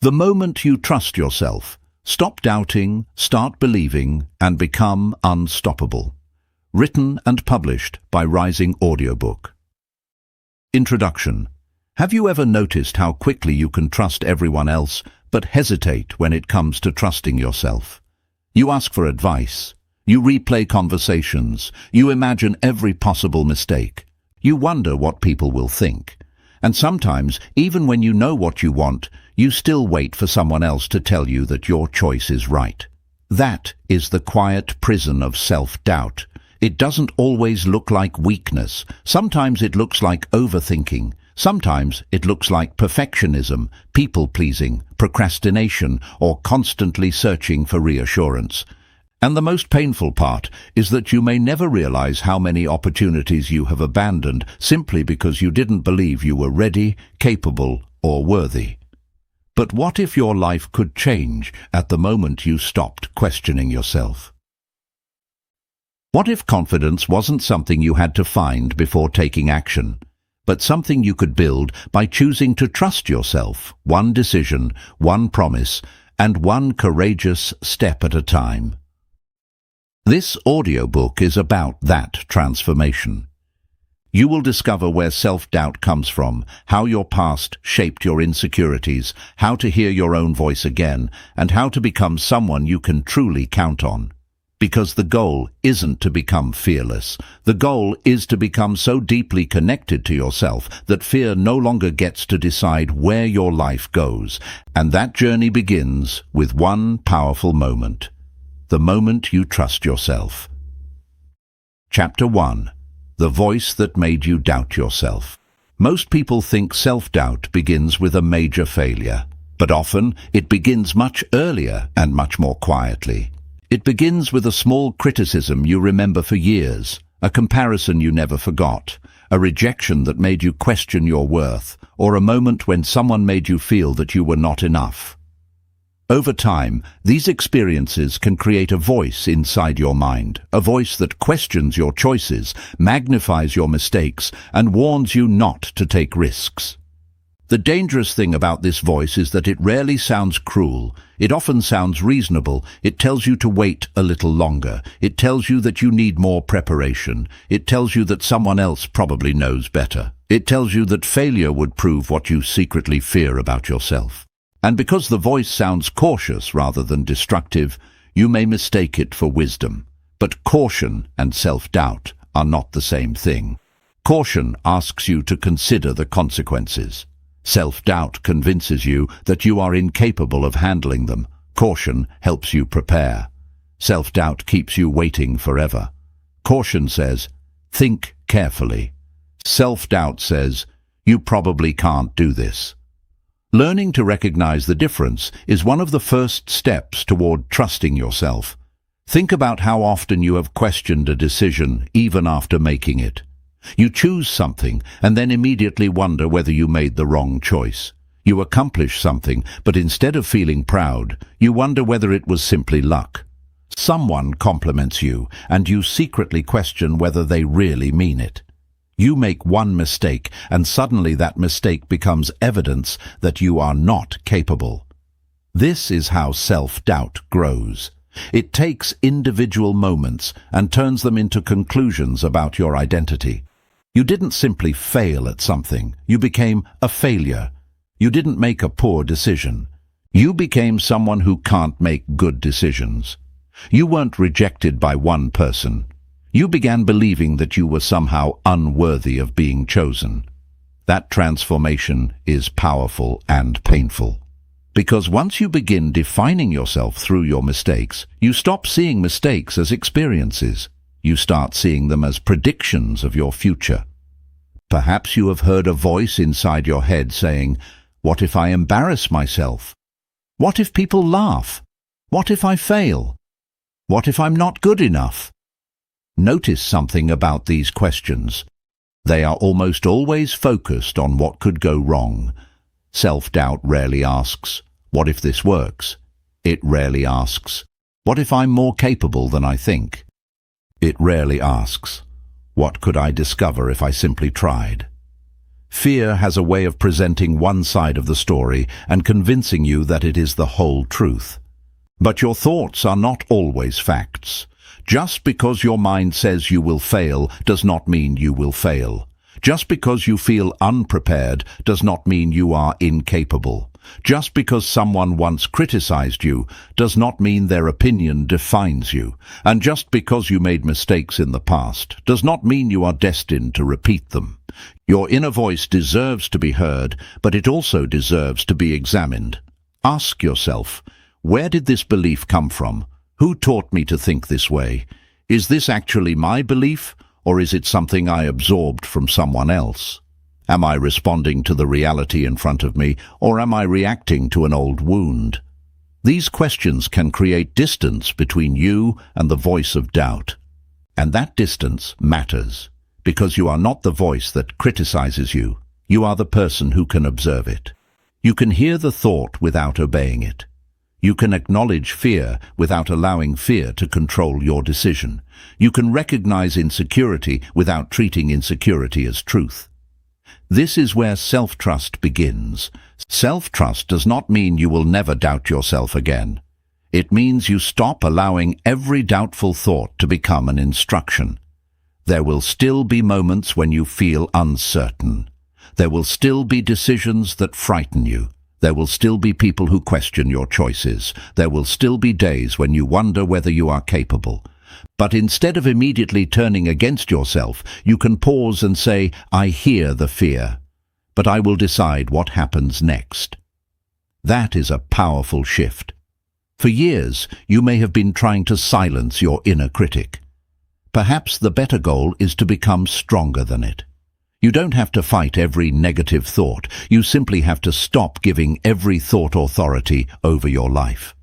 The moment you trust yourself, stop doubting, start believing, and become unstoppable. Written and published by Rising Audiobook. Introduction. Have you ever noticed how quickly you can trust everyone else, but hesitate when it comes to trusting yourself? You ask for advice. You replay conversations. You imagine every possible mistake. You wonder what people will think. And sometimes, even when you know what you want, you still wait for someone else to tell you that your choice is right. That is the quiet prison of self-doubt. It doesn't always look like weakness. Sometimes it looks like overthinking. Sometimes it looks like perfectionism, people-pleasing, procrastination, or constantly searching for reassurance. And the most painful part is that you may never realize how many opportunities you have abandoned simply because you didn't believe you were ready, capable, or worthy. But what if your life could change at the moment you stopped questioning yourself? What if confidence wasn't something you had to find before taking action, but something you could build by choosing to trust yourself, one decision, one promise, and one courageous step at a time? This audiobook is about that transformation. You will discover where self-doubt comes from, how your past shaped your insecurities, how to hear your own voice again, and how to become someone you can truly count on. Because the goal isn't to become fearless. The goal is to become so deeply connected to yourself that fear no longer gets to decide where your life goes. And that journey begins with one powerful moment. The moment you trust yourself. Chapter 1. The voice that made you doubt yourself. Most people think self-doubt begins with a major failure, but often it begins much earlier and much more quietly. It begins with a small criticism you remember for years, a comparison you never forgot, a rejection that made you question your worth, or a moment when someone made you feel that you were not enough. Over time, these experiences can create a voice inside your mind, a voice that questions your choices, magnifies your mistakes, and warns you not to take risks. The dangerous thing about this voice is that it rarely sounds cruel. It often sounds reasonable. It tells you to wait a little longer. It tells you that you need more preparation. It tells you that someone else probably knows better. It tells you that failure would prove what you secretly fear about yourself. And because the voice sounds cautious rather than destructive, you may mistake it for wisdom. But caution and self-doubt are not the same thing. Caution asks you to consider the consequences. Self-doubt convinces you that you are incapable of handling them. Caution helps you prepare. Self-doubt keeps you waiting forever. Caution says, think carefully. Self-doubt says, you probably can't do this. Learning to recognize the difference is one of the first steps toward trusting yourself. Think about how often you have questioned a decision even after making it. You choose something and then immediately wonder whether you made the wrong choice. You accomplish something, but instead of feeling proud, you wonder whether it was simply luck. Someone compliments you, and you secretly question whether they really mean it. You make one mistake, and suddenly that mistake becomes evidence that you are not capable. This is how self-doubt grows. It takes individual moments and turns them into conclusions about your identity. You didn't simply fail at something. You became a failure. You didn't make a poor decision. You became someone who can't make good decisions. You weren't rejected by one person. You began believing that you were somehow unworthy of being chosen. That transformation is powerful and painful. Because once you begin defining yourself through your mistakes, you stop seeing mistakes as experiences. You start seeing them as predictions of your future. Perhaps you have heard a voice inside your head saying, "What if I embarrass myself? What if people laugh? What if I fail? What if I'm not good enough?" Notice something about these questions. They are almost always focused on what could go wrong. Self-doubt rarely asks, "What if this works?" It rarely asks, "What if I'm more capable than I think?" It rarely asks, "What could I discover if I simply tried?" Fear has a way of presenting one side of the story and convincing you that it is the whole truth. But your thoughts are not always facts. Just because your mind says you will fail does not mean you will fail. Just because you feel unprepared does not mean you are incapable. Just because someone once criticized you does not mean their opinion defines you. And just because you made mistakes in the past does not mean you are destined to repeat them. Your inner voice deserves to be heard, but it also deserves to be examined. Ask yourself, where did this belief come from? Who taught me to think this way? Is this actually my belief, or is it something I absorbed from someone else? Am I responding to the reality in front of me, or am I reacting to an old wound? These questions can create distance between you and the voice of doubt. And that distance matters, because you are not the voice that criticizes you. You are the person who can observe it. You can hear the thought without obeying it. You can acknowledge fear without allowing fear to control your decision. You can recognize insecurity without treating insecurity as truth. This is where self-trust begins. Self-trust does not mean you will never doubt yourself again. It means you stop allowing every doubtful thought to become an instruction. There will still be moments when you feel uncertain. There will still be decisions that frighten you. There will still be people who question your choices. There will still be days when you wonder whether you are capable. But instead of immediately turning against yourself, you can pause and say, I hear the fear, but I will decide what happens next. That is a powerful shift. For years, you may have been trying to silence your inner critic. Perhaps the better goal is to become stronger than it. You don't have to fight every negative thought. You simply have to stop giving every thought authority over your life.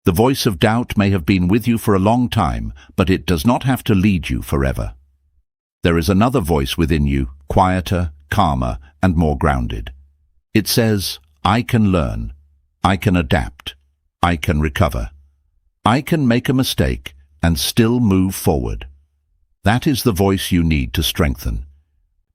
The voice of doubt may have been with you for a long time, but it does not have to lead you forever. There is another voice within you, quieter, calmer, and more grounded. It says, I can learn, I can adapt, I can recover. I can make a mistake and still move forward. That is the voice you need to strengthen.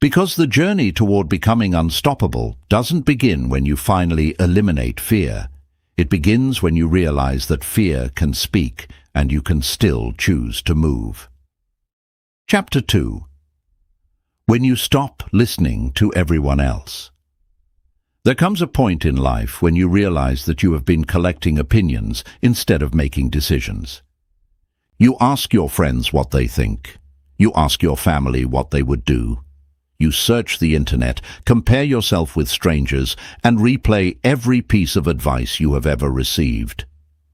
Because the journey toward becoming unstoppable doesn't begin when you finally eliminate fear. It begins when you realize that fear can speak and you can still choose to move. Chapter 2. When you stop listening to everyone else. There comes a point in life when you realize that you have been collecting opinions instead of making decisions. You ask your friends what they think. You ask your family what they would do. You search the internet, compare yourself with strangers, and replay every piece of advice you have ever received.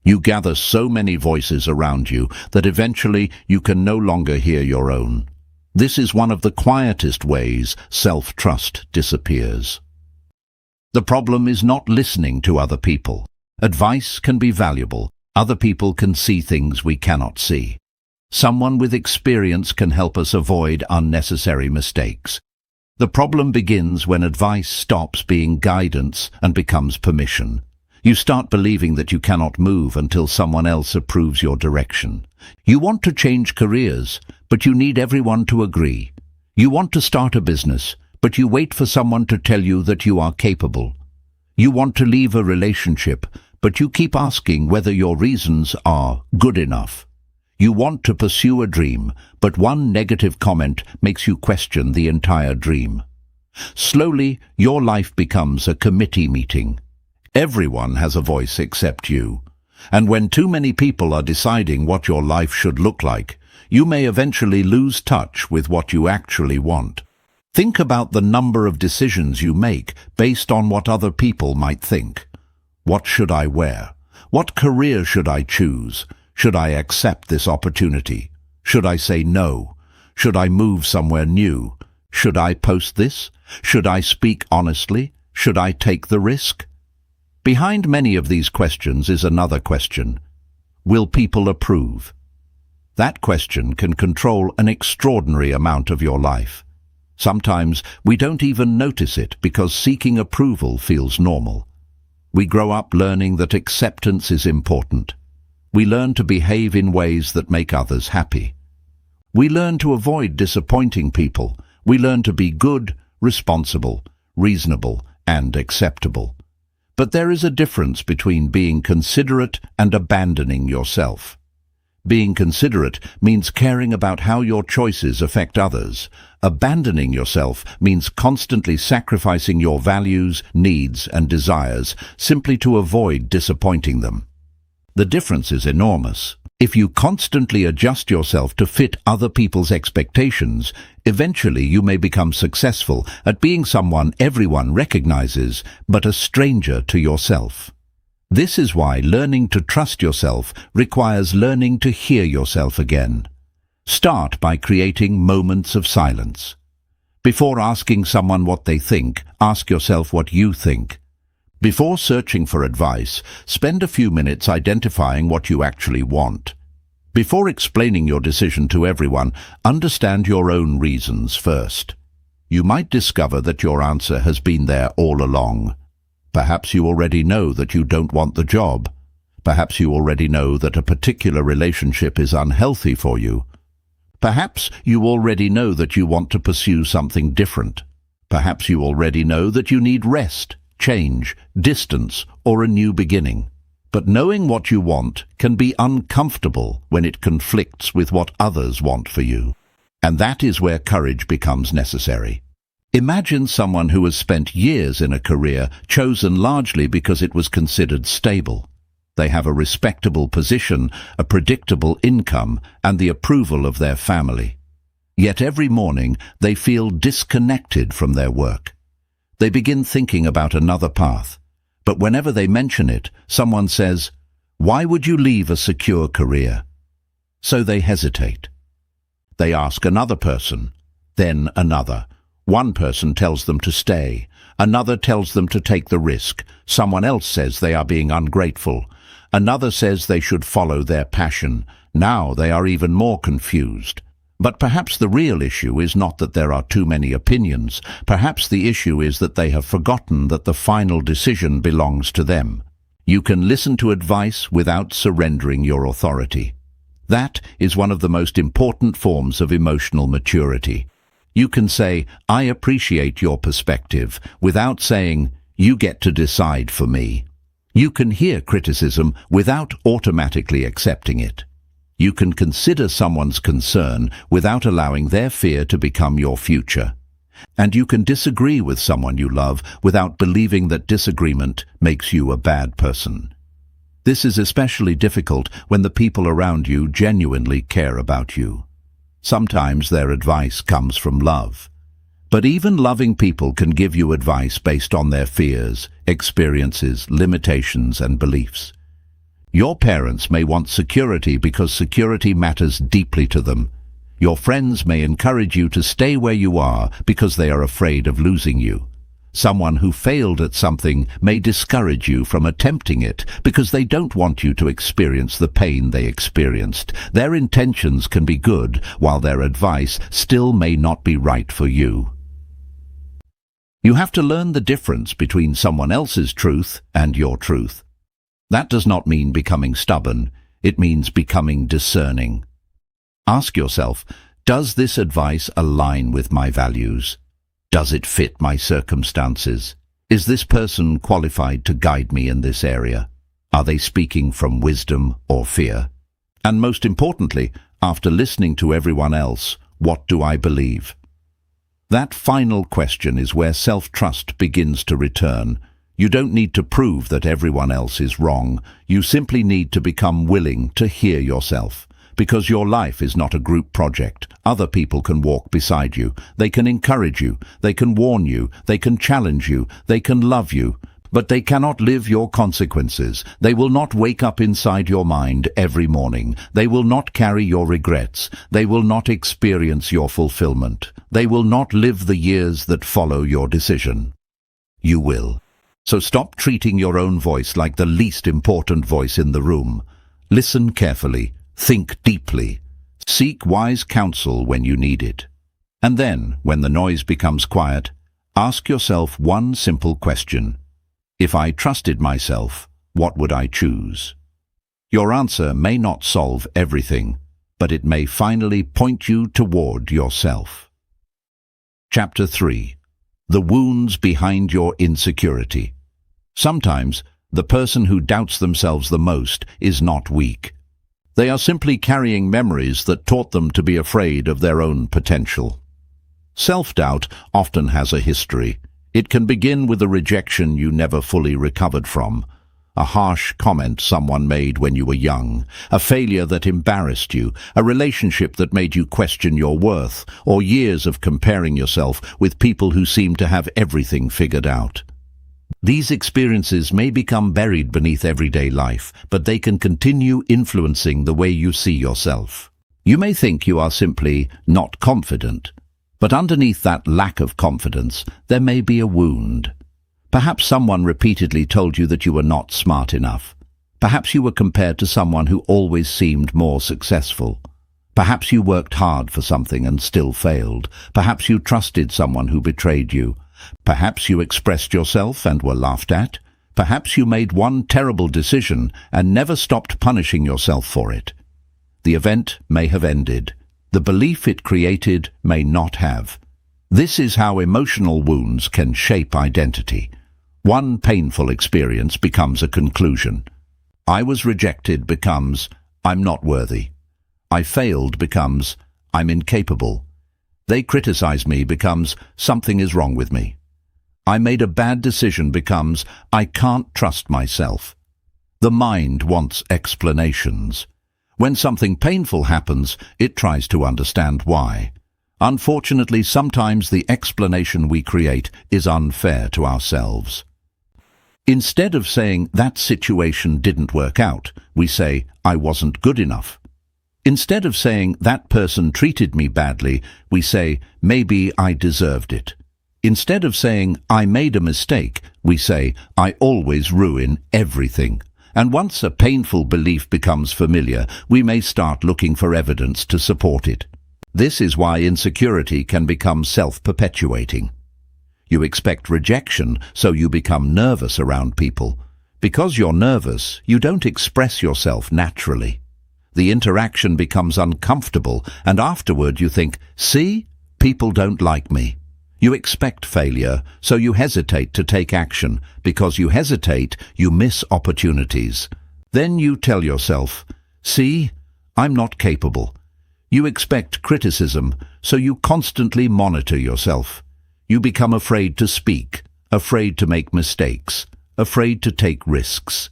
You gather so many voices around you that eventually you can no longer hear your own. This is one of the quietest ways self-trust disappears. The problem is not listening to other people. Advice can be valuable. Other people can see things we cannot see. Someone with experience can help us avoid unnecessary mistakes. The problem begins when advice stops being guidance and becomes permission. You start believing that you cannot move until someone else approves your direction. You want to change careers, but you need everyone to agree. You want to start a business, but you wait for someone to tell you that you are capable. You want to leave a relationship, but you keep asking whether your reasons are good enough. You want to pursue a dream, but one negative comment makes you question the entire dream. Slowly, your life becomes a committee meeting. Everyone has a voice except you. And when too many people are deciding what your life should look like, you may eventually lose touch with what you actually want. Think about the number of decisions you make based on what other people might think. What should I wear? What career should I choose? Should I accept this opportunity? Should I say no? Should I move somewhere new? Should I post this? Should I speak honestly? Should I take the risk? Behind many of these questions is another question. Will people approve? That question can control an extraordinary amount of your life. Sometimes we don't even notice it because seeking approval feels normal. We grow up learning that acceptance is important. We learn to behave in ways that make others happy. We learn to avoid disappointing people. We learn to be good, responsible, reasonable, and acceptable. But there is a difference between being considerate and abandoning yourself. Being considerate means caring about how your choices affect others. Abandoning yourself means constantly sacrificing your values, needs, and desires simply to avoid disappointing them. The difference is enormous. If you constantly adjust yourself to fit other people's expectations, eventually you may become successful at being someone everyone recognizes, but a stranger to yourself. This is why learning to trust yourself requires learning to hear yourself again. Start by creating moments of silence. Before asking someone what they think, ask yourself what you think. Before searching for advice, spend a few minutes identifying what you actually want. Before explaining your decision to everyone, understand your own reasons first. You might discover that your answer has been there all along. Perhaps you already know that you don't want the job. Perhaps you already know that a particular relationship is unhealthy for you. Perhaps you already know that you want to pursue something different. Perhaps you already know that you need rest, change, distance, or a new beginning. But knowing what you want can be uncomfortable when it conflicts with what others want for you. And that is where courage becomes necessary. Imagine someone who has spent years in a career chosen largely because it was considered stable. They have a respectable position, a predictable income, and the approval of their family. Yet every morning they feel disconnected from their work. They begin thinking about another path, but whenever they mention it, someone says, "Why would you leave a secure career?" So they hesitate. They ask another person, then another. One person tells them to stay, another tells them to take the risk, someone else says they are being ungrateful, another says they should follow their passion. Now they are even more confused. But perhaps the real issue is not that there are too many opinions. Perhaps the issue is that they have forgotten that the final decision belongs to them. You can listen to advice without surrendering your authority. That is one of the most important forms of emotional maturity. You can say, "I appreciate your perspective," without saying, "You get to decide for me." You can hear criticism without automatically accepting it. You can consider someone's concern without allowing their fear to become your future. And you can disagree with someone you love without believing that disagreement makes you a bad person. This is especially difficult when the people around you genuinely care about you. Sometimes their advice comes from love. But even loving people can give you advice based on their fears, experiences, limitations, and beliefs. Your parents may want security because security matters deeply to them. Your friends may encourage you to stay where you are because they are afraid of losing you. Someone who failed at something may discourage you from attempting it because they don't want you to experience the pain they experienced. Their intentions can be good, while their advice still may not be right for you. You have to learn the difference between someone else's truth and your truth. That does not mean becoming stubborn. It means becoming discerning. Ask yourself, does this advice align with my values? Does it fit my circumstances? Is this person qualified to guide me in this area? Are they speaking from wisdom or fear? And most importantly, after listening to everyone else, what do I believe? That final question is where self-trust begins to return. You don't need to prove that everyone else is wrong. You simply need to become willing to hear yourself. Because your life is not a group project. Other people can walk beside you. They can encourage you. They can warn you. They can challenge you. They can love you. But they cannot live your consequences. They will not wake up inside your mind every morning. They will not carry your regrets. They will not experience your fulfillment. They will not live the years that follow your decision. You will. So stop treating your own voice like the least important voice in the room. Listen carefully. Think deeply. Seek wise counsel when you need it. And then, when the noise becomes quiet, ask yourself one simple question. If I trusted myself, what would I choose? Your answer may not solve everything, but it may finally point you toward yourself. Chapter 3. The wounds behind your insecurity. Sometimes, the person who doubts themselves the most is not weak. They are simply carrying memories that taught them to be afraid of their own potential. Self-doubt often has a history. It can begin with a rejection you never fully recovered from, a harsh comment someone made when you were young, a failure that embarrassed you, a relationship that made you question your worth, or years of comparing yourself with people who seem to have everything figured out. These experiences may become buried beneath everyday life, but they can continue influencing the way you see yourself. You may think you are simply not confident, but underneath that lack of confidence, there may be a wound. Perhaps someone repeatedly told you that you were not smart enough. Perhaps you were compared to someone who always seemed more successful. Perhaps you worked hard for something and still failed. Perhaps you trusted someone who betrayed you. Perhaps you expressed yourself and were laughed at. Perhaps you made one terrible decision and never stopped punishing yourself for it. The event may have ended. The belief it created may not have. This is how emotional wounds can shape identity. One painful experience becomes a conclusion. I was rejected becomes, I'm not worthy. I failed becomes, I'm incapable. They criticize me becomes, something is wrong with me. I made a bad decision becomes, I can't trust myself. The mind wants explanations. When something painful happens, it tries to understand why. Unfortunately, sometimes the explanation we create is unfair to ourselves. Instead of saying, that situation didn't work out, we say, I wasn't good enough. Instead of saying, that person treated me badly, we say, maybe I deserved it. Instead of saying, I made a mistake, we say, I always ruin everything. And once a painful belief becomes familiar, we may start looking for evidence to support it. This is why insecurity can become self-perpetuating. You expect rejection, so you become nervous around people. Because you're nervous, you don't express yourself naturally. The interaction becomes uncomfortable, and afterward you think, see, people don't like me. You expect failure, so you hesitate to take action. Because you hesitate, you miss opportunities. Then you tell yourself, see, I'm not capable. You expect criticism, so you constantly monitor yourself. You become afraid to speak, afraid to make mistakes, afraid to take risks.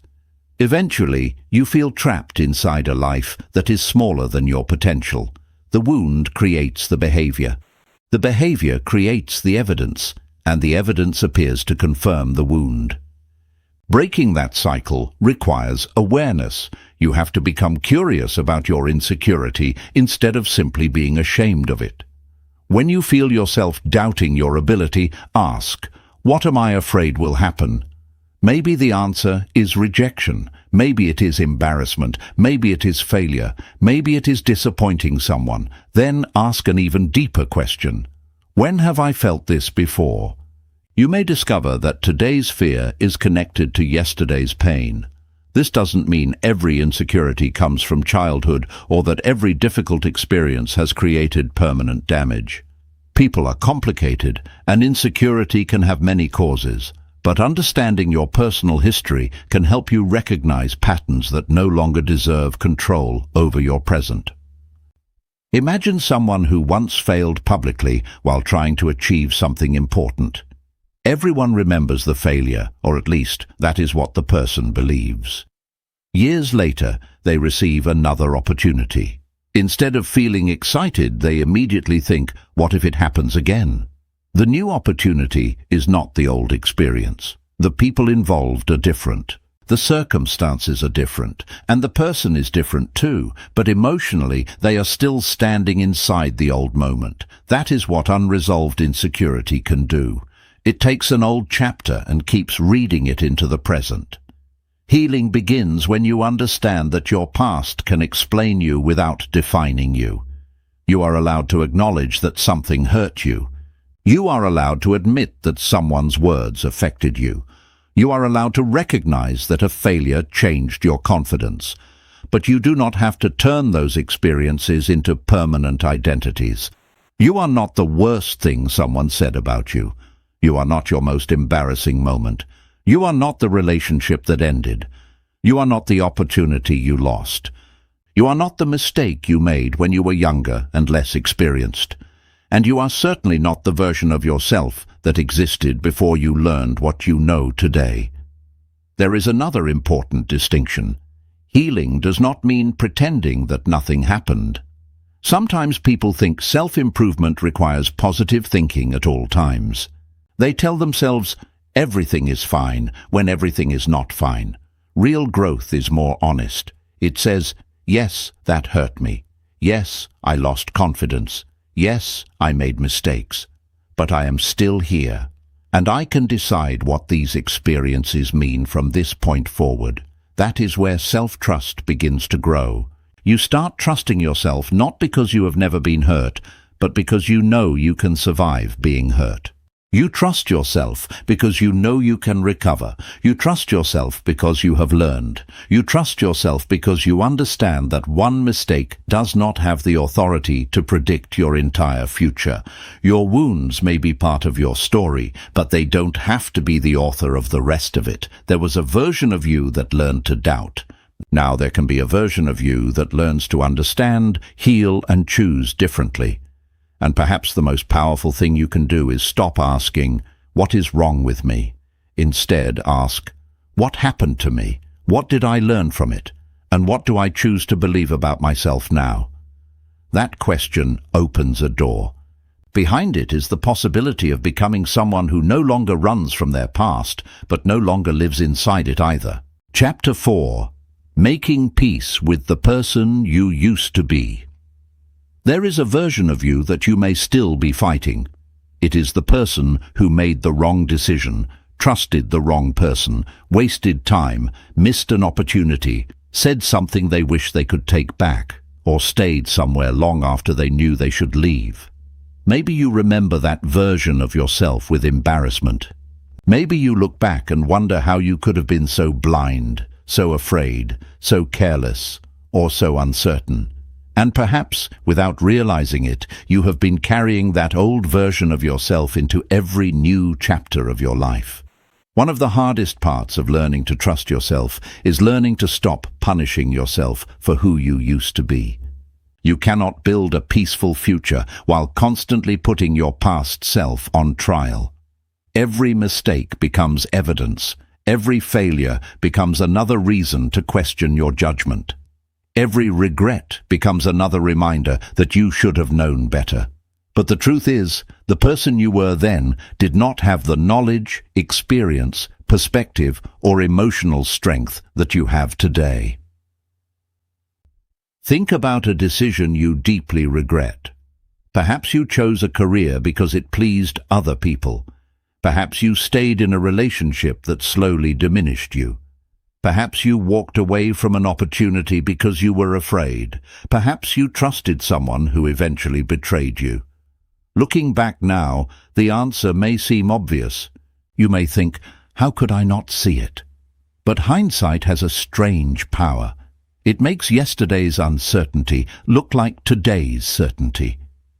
Eventually, you feel trapped inside a life that is smaller than your potential. The wound creates the behavior. The behavior creates the evidence, and the evidence appears to confirm the wound. Breaking that cycle requires awareness. You have to become curious about your insecurity instead of simply being ashamed of it. When you feel yourself doubting your ability, ask, what am I afraid will happen? Maybe the answer is rejection. Maybe it is embarrassment. Maybe it is failure. Maybe it is disappointing someone. Then ask an even deeper question. When have I felt this before? You may discover that today's fear is connected to yesterday's pain. This doesn't mean every insecurity comes from childhood or that every difficult experience has created permanent damage. People are complicated, and insecurity can have many causes. But understanding your personal history can help you recognize patterns that no longer deserve control over your present. Imagine someone who once failed publicly while trying to achieve something important. Everyone remembers the failure, or at least that is what the person believes. Years later, they receive another opportunity. Instead of feeling excited, they immediately think, what if it happens again? The new opportunity is not the old experience. The people involved are different. The circumstances are different, and the person is different too, but emotionally they are still standing inside the old moment. That is what unresolved insecurity can do. It takes an old chapter and keeps reading it into the present. Healing begins when you understand that your past can explain you without defining you. You are allowed to acknowledge that something hurt you. You are allowed to admit that someone's words affected you. You are allowed to recognize that a failure changed your confidence. But you do not have to turn those experiences into permanent identities. You are not the worst thing someone said about you. You are not your most embarrassing moment. You are not the relationship that ended. You are not the opportunity you lost. You are not the mistake you made when you were younger and less experienced. And you are certainly not the version of yourself that existed before you learned what you know today. There is another important distinction. Healing does not mean pretending that nothing happened. Sometimes people think self-improvement requires positive thinking at all times. They tell themselves, everything is fine, when everything is not fine. Real growth is more honest. It says, yes, that hurt me. Yes, I lost confidence. Yes, I made mistakes. But I am still here, and I can decide what these experiences mean from this point forward. That is where self-trust begins to grow. You start trusting yourself not because you have never been hurt, but because you know you can survive being hurt. You trust yourself because you know you can recover. You trust yourself because you have learned. You trust yourself because you understand that one mistake does not have the authority to predict your entire future. Your wounds may be part of your story, but they don't have to be the author of the rest of it. There was a version of you that learned to doubt. Now there can be a version of you that learns to understand, heal, and choose differently. And perhaps the most powerful thing you can do is stop asking, what is wrong with me? Instead, ask, what happened to me? What did I learn from it? And what do I choose to believe about myself now? That question opens a door. Behind it is the possibility of becoming someone who no longer runs from their past, but no longer lives inside it either. Chapter 4. Making peace with the person you used to be. There is a version of you that you may still be fighting. It is the person who made the wrong decision, trusted the wrong person, wasted time, missed an opportunity, said something they wish they could take back, or stayed somewhere long after they knew they should leave. Maybe you remember that version of yourself with embarrassment. Maybe you look back and wonder how you could have been so blind, so afraid, so careless, or so uncertain. And perhaps, without realizing it, you have been carrying that old version of yourself into every new chapter of your life. One of the hardest parts of learning to trust yourself is learning to stop punishing yourself for who you used to be. You cannot build a peaceful future while constantly putting your past self on trial. Every mistake becomes evidence. Every failure becomes another reason to question your judgment. Every regret becomes another reminder that you should have known better. But the truth is, the person you were then did not have the knowledge, experience, perspective, or emotional strength that you have today. Think about a decision you deeply regret. Perhaps you chose a career because it pleased other people. Perhaps you stayed in a relationship that slowly diminished you. Perhaps you walked away from an opportunity because you were afraid. Perhaps you trusted someone who eventually betrayed you. Looking back now, the answer may seem obvious. You may think, how could I not see it? But hindsight has a strange power. It makes yesterday's uncertainty look like today's certainty.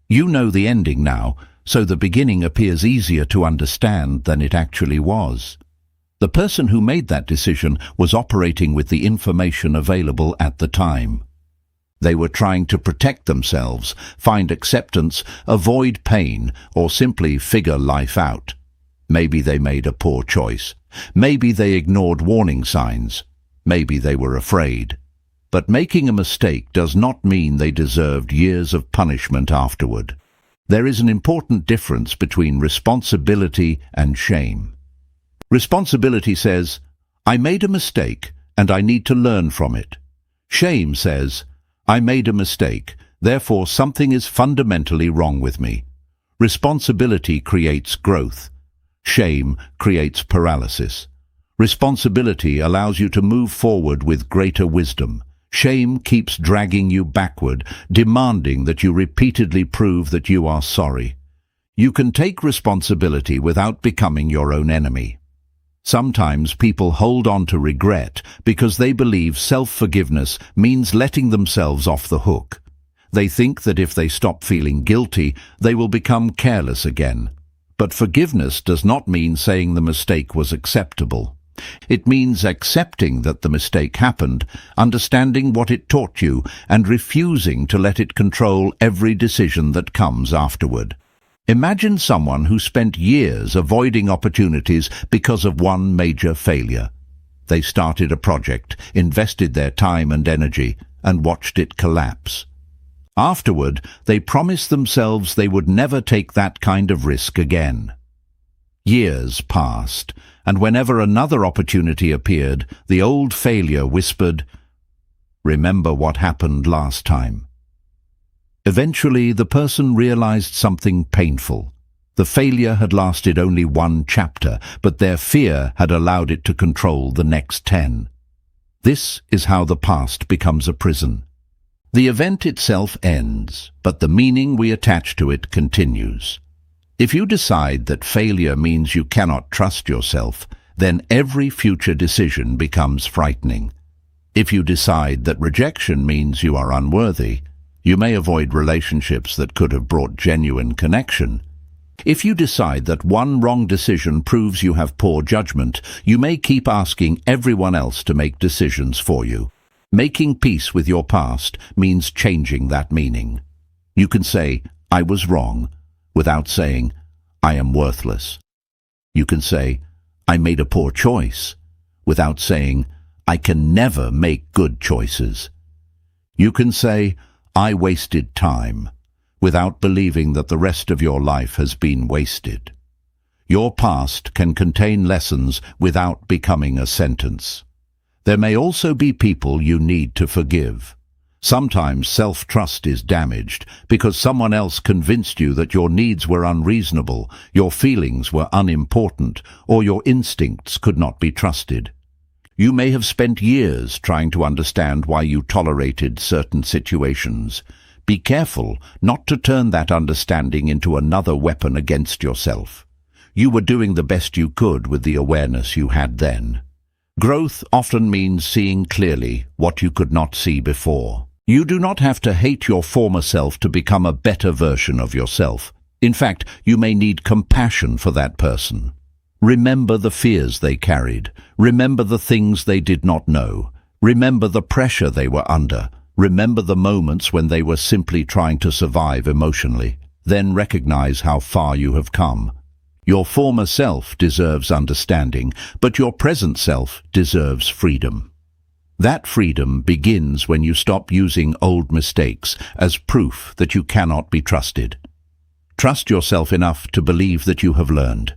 You know the ending now, so the beginning appears easier to understand than it actually was. The person who made that decision was operating with the information available at the time. They were trying to protect themselves, find acceptance, avoid pain, or simply figure life out. Maybe they made a poor choice. Maybe they ignored warning signs. Maybe they were afraid. But making a mistake does not mean they deserved years of punishment afterward. There is an important difference between responsibility and shame. Responsibility says, I made a mistake and I need to learn from it. Shame says, I made a mistake, therefore something is fundamentally wrong with me. Responsibility creates growth. Shame creates paralysis. Responsibility allows you to move forward with greater wisdom. Shame keeps dragging you backward, demanding that you repeatedly prove that you are sorry. You can take responsibility without becoming your own enemy. Sometimes people hold on to regret because they believe self-forgiveness means letting themselves off the hook. They think that if they stop feeling guilty, they will become careless again. But forgiveness does not mean saying the mistake was acceptable. It means accepting that the mistake happened, understanding what it taught you, and refusing to let it control every decision that comes afterward. Imagine someone who spent years avoiding opportunities because of one major failure. They started a project, invested their time and energy, and watched it collapse. Afterward, they promised themselves they would never take that kind of risk again. Years passed, and whenever another opportunity appeared, the old failure whispered, "Remember what happened last time." Eventually, the person realized something painful. The failure had lasted only one chapter, but their fear had allowed it to control the next 10. This is how the past becomes a prison. The event itself ends, but the meaning we attach to it continues. If you decide that failure means you cannot trust yourself, then every future decision becomes frightening. If you decide that rejection means you are unworthy, you may avoid relationships that could have brought genuine connection. If you decide that one wrong decision proves you have poor judgment, you may keep asking everyone else to make decisions for you. Making peace with your past means changing that meaning. You can say, "I was wrong," without saying, "I am worthless." You can say, "I made a poor choice," without saying, "I can never make good choices." You can say, "I wasted time," without believing that the rest of your life has been wasted. Your past can contain lessons without becoming a sentence. There may also be people you need to forgive. Sometimes self-trust is damaged because someone else convinced you that your needs were unreasonable, your feelings were unimportant, or your instincts could not be trusted. You may have spent years trying to understand why you tolerated certain situations. Be careful not to turn that understanding into another weapon against yourself. You were doing the best you could with the awareness you had then. Growth often means seeing clearly what you could not see before. You do not have to hate your former self to become a better version of yourself. In fact, you may need compassion for that person. Remember the fears they carried. Remember the things they did not know. Remember the pressure they were under. Remember the moments when they were simply trying to survive emotionally. Then recognize how far you have come. Your former self deserves understanding, but your present self deserves freedom. That freedom begins when you stop using old mistakes as proof that you cannot be trusted. Trust yourself enough to believe that you have learned.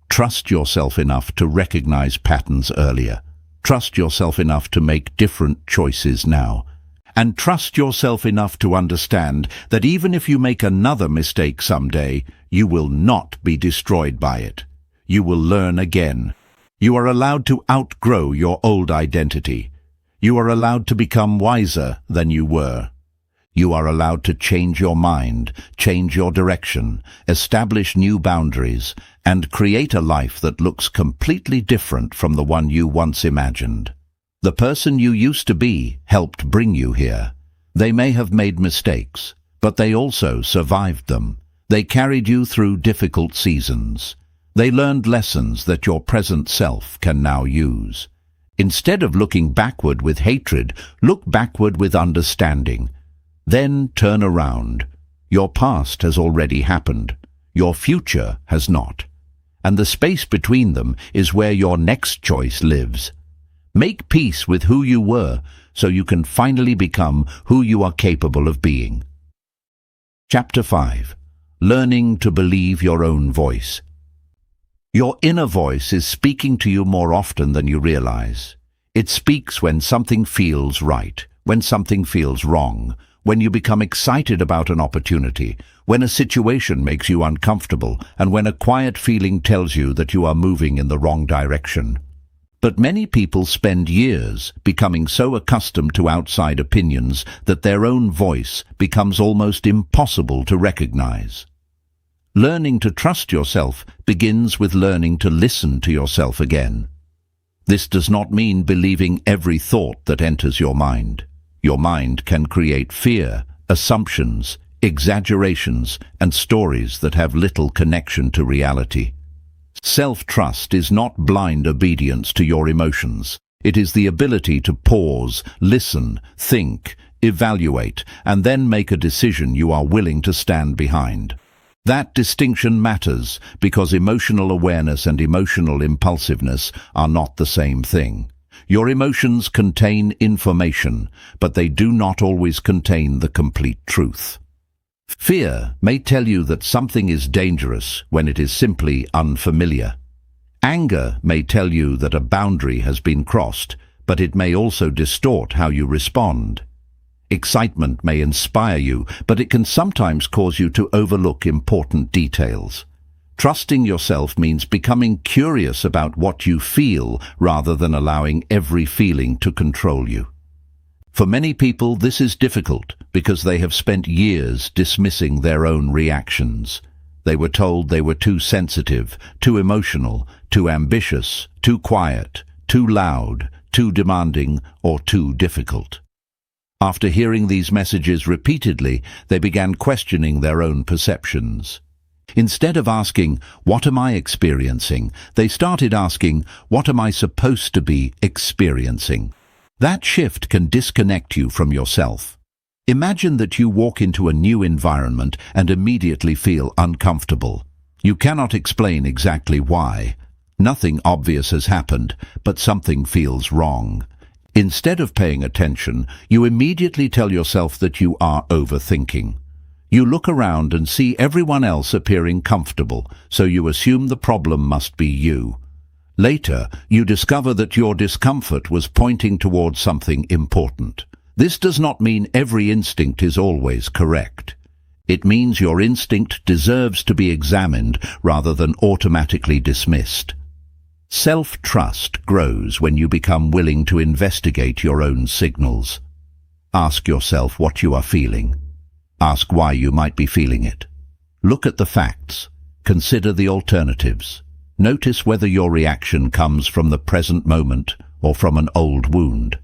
Trust yourself enough to recognize patterns earlier. Trust yourself enough to make different choices now. And trust yourself enough to understand that even if you make another mistake someday, you will not be destroyed by it. You will learn again. You are allowed to outgrow your old identity. You are allowed to become wiser than you were. You are allowed to change your mind, change your direction, establish new boundaries, and create a life that looks completely different from the one you once imagined. The person you used to be helped bring you here. They may have made mistakes, but they also survived them. They carried you through difficult seasons. They learned lessons that your present self can now use. Instead of looking backward with hatred, look backward with understanding. Then turn around. Your past has already happened. Your future has not. And the space between them is where your next choice lives. Make peace with who you were so you can finally become who you are capable of being. Chapter 5. Learning to believe your own voice. Your inner voice is speaking to you more often than you realize. It speaks when something feels right, when something feels wrong, when you become excited about an opportunity, when a situation makes you uncomfortable, and when a quiet feeling tells you that you are moving in the wrong direction. But many people spend years becoming so accustomed to outside opinions that their own voice becomes almost impossible to recognize. Learning to trust yourself begins with learning to listen to yourself again. This does not mean believing every thought that enters your mind. Your mind can create fear, assumptions, exaggerations, and stories that have little connection to reality. Self-trust is not blind obedience to your emotions. It is the ability to pause, listen, think, evaluate, and then make a decision you are willing to stand behind. That distinction matters because emotional awareness and emotional impulsiveness are not the same thing. Your emotions contain information, but they do not always contain the complete truth. Fear may tell you that something is dangerous when it is simply unfamiliar. Anger may tell you that a boundary has been crossed, but it may also distort how you respond. Excitement may inspire you, but it can sometimes cause you to overlook important details. Trusting yourself means becoming curious about what you feel rather than allowing every feeling to control you. For many people, this is difficult because they have spent years dismissing their own reactions. They were told they were too sensitive, too emotional, too ambitious, too quiet, too loud, too demanding, or too difficult. After hearing these messages repeatedly, they began questioning their own perceptions. Instead of asking, "What am I experiencing?" they started asking, "What am I supposed to be experiencing?" That shift can disconnect you from yourself. Imagine that you walk into a new environment and immediately feel uncomfortable. You cannot explain exactly why. Nothing obvious has happened, but something feels wrong. Instead of paying attention, you immediately tell yourself that you are overthinking. You look around and see everyone else appearing comfortable, so you assume the problem must be you. Later, you discover that your discomfort was pointing towards something important. This does not mean every instinct is always correct. It means your instinct deserves to be examined rather than automatically dismissed. Self-trust grows when you become willing to investigate your own signals. Ask yourself what you are feeling. Ask why you might be feeling it. Look at the facts. Consider the alternatives. Notice whether your reaction comes from the present moment or from an old wound.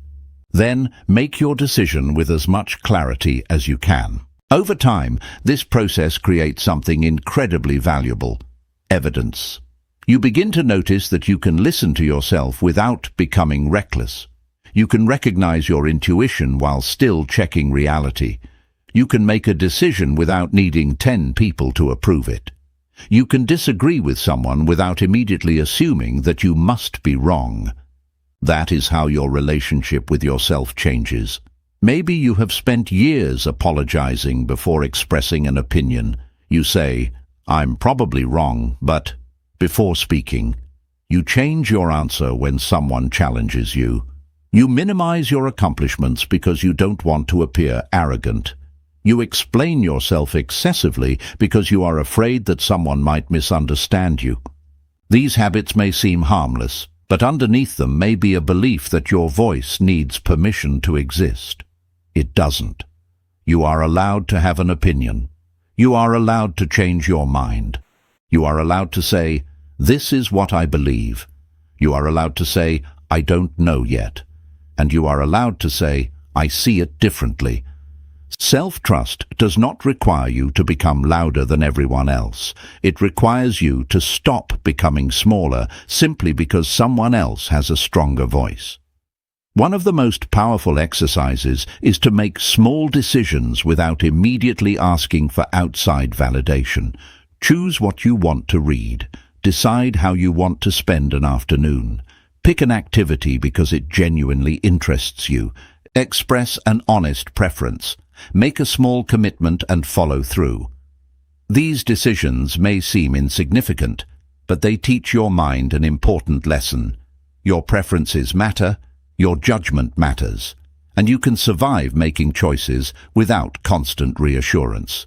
Then make your decision with as much clarity as you can. Over time, this process creates something incredibly valuable: evidence. You begin to notice that you can listen to yourself without becoming reckless. You can recognize your intuition while still checking reality. You can make a decision without needing 10 people to approve it. You can disagree with someone without immediately assuming that you must be wrong. That is how your relationship with yourself changes. Maybe you have spent years apologizing before expressing an opinion. You say, "I'm probably wrong, but..." Before speaking, you change your answer when someone challenges you. You minimize your accomplishments because you don't want to appear arrogant. You explain yourself excessively because you are afraid that someone might misunderstand you. These habits may seem harmless, but underneath them may be a belief that your voice needs permission to exist. It doesn't. You are allowed to have an opinion. You are allowed to change your mind. You are allowed to say, "This is what I believe." You are allowed to say, "I don't know yet." And you are allowed to say, "I see it differently." Self-trust does not require you to become louder than everyone else. It requires you to stop becoming smaller simply because someone else has a stronger voice. One of the most powerful exercises is to make small decisions without immediately asking for outside validation. Choose what you want to read. Decide how you want to spend an afternoon. Pick an activity because it genuinely interests you. Express an honest preference. Make a small commitment and follow through. These decisions may seem insignificant, but they teach your mind an important lesson. Your preferences matter, your judgment matters, and you can survive making choices without constant reassurance.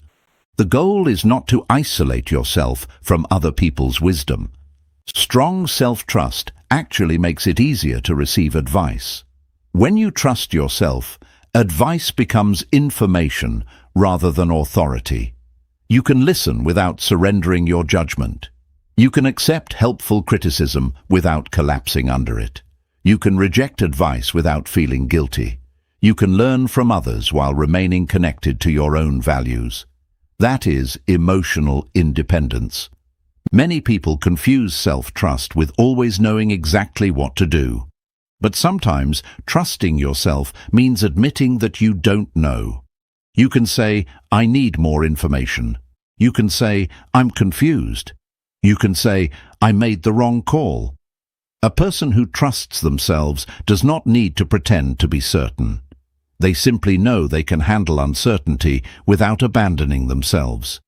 The goal is not to isolate yourself from other people's wisdom. Strong self-trust actually makes it easier to receive advice. When you trust yourself, advice becomes information rather than authority. You can listen without surrendering your judgment. You can accept helpful criticism without collapsing under it. You can reject advice without feeling guilty. You can learn from others while remaining connected to your own values. That is emotional independence. Many people confuse self-trust with always knowing exactly what to do. But sometimes trusting yourself means admitting that you don't know. You can say, "I need more information." You can say, "I'm confused." You can say, "I made the wrong call." A person who trusts themselves does not need to pretend to be certain. They simply know they can handle uncertainty without abandoning themselves.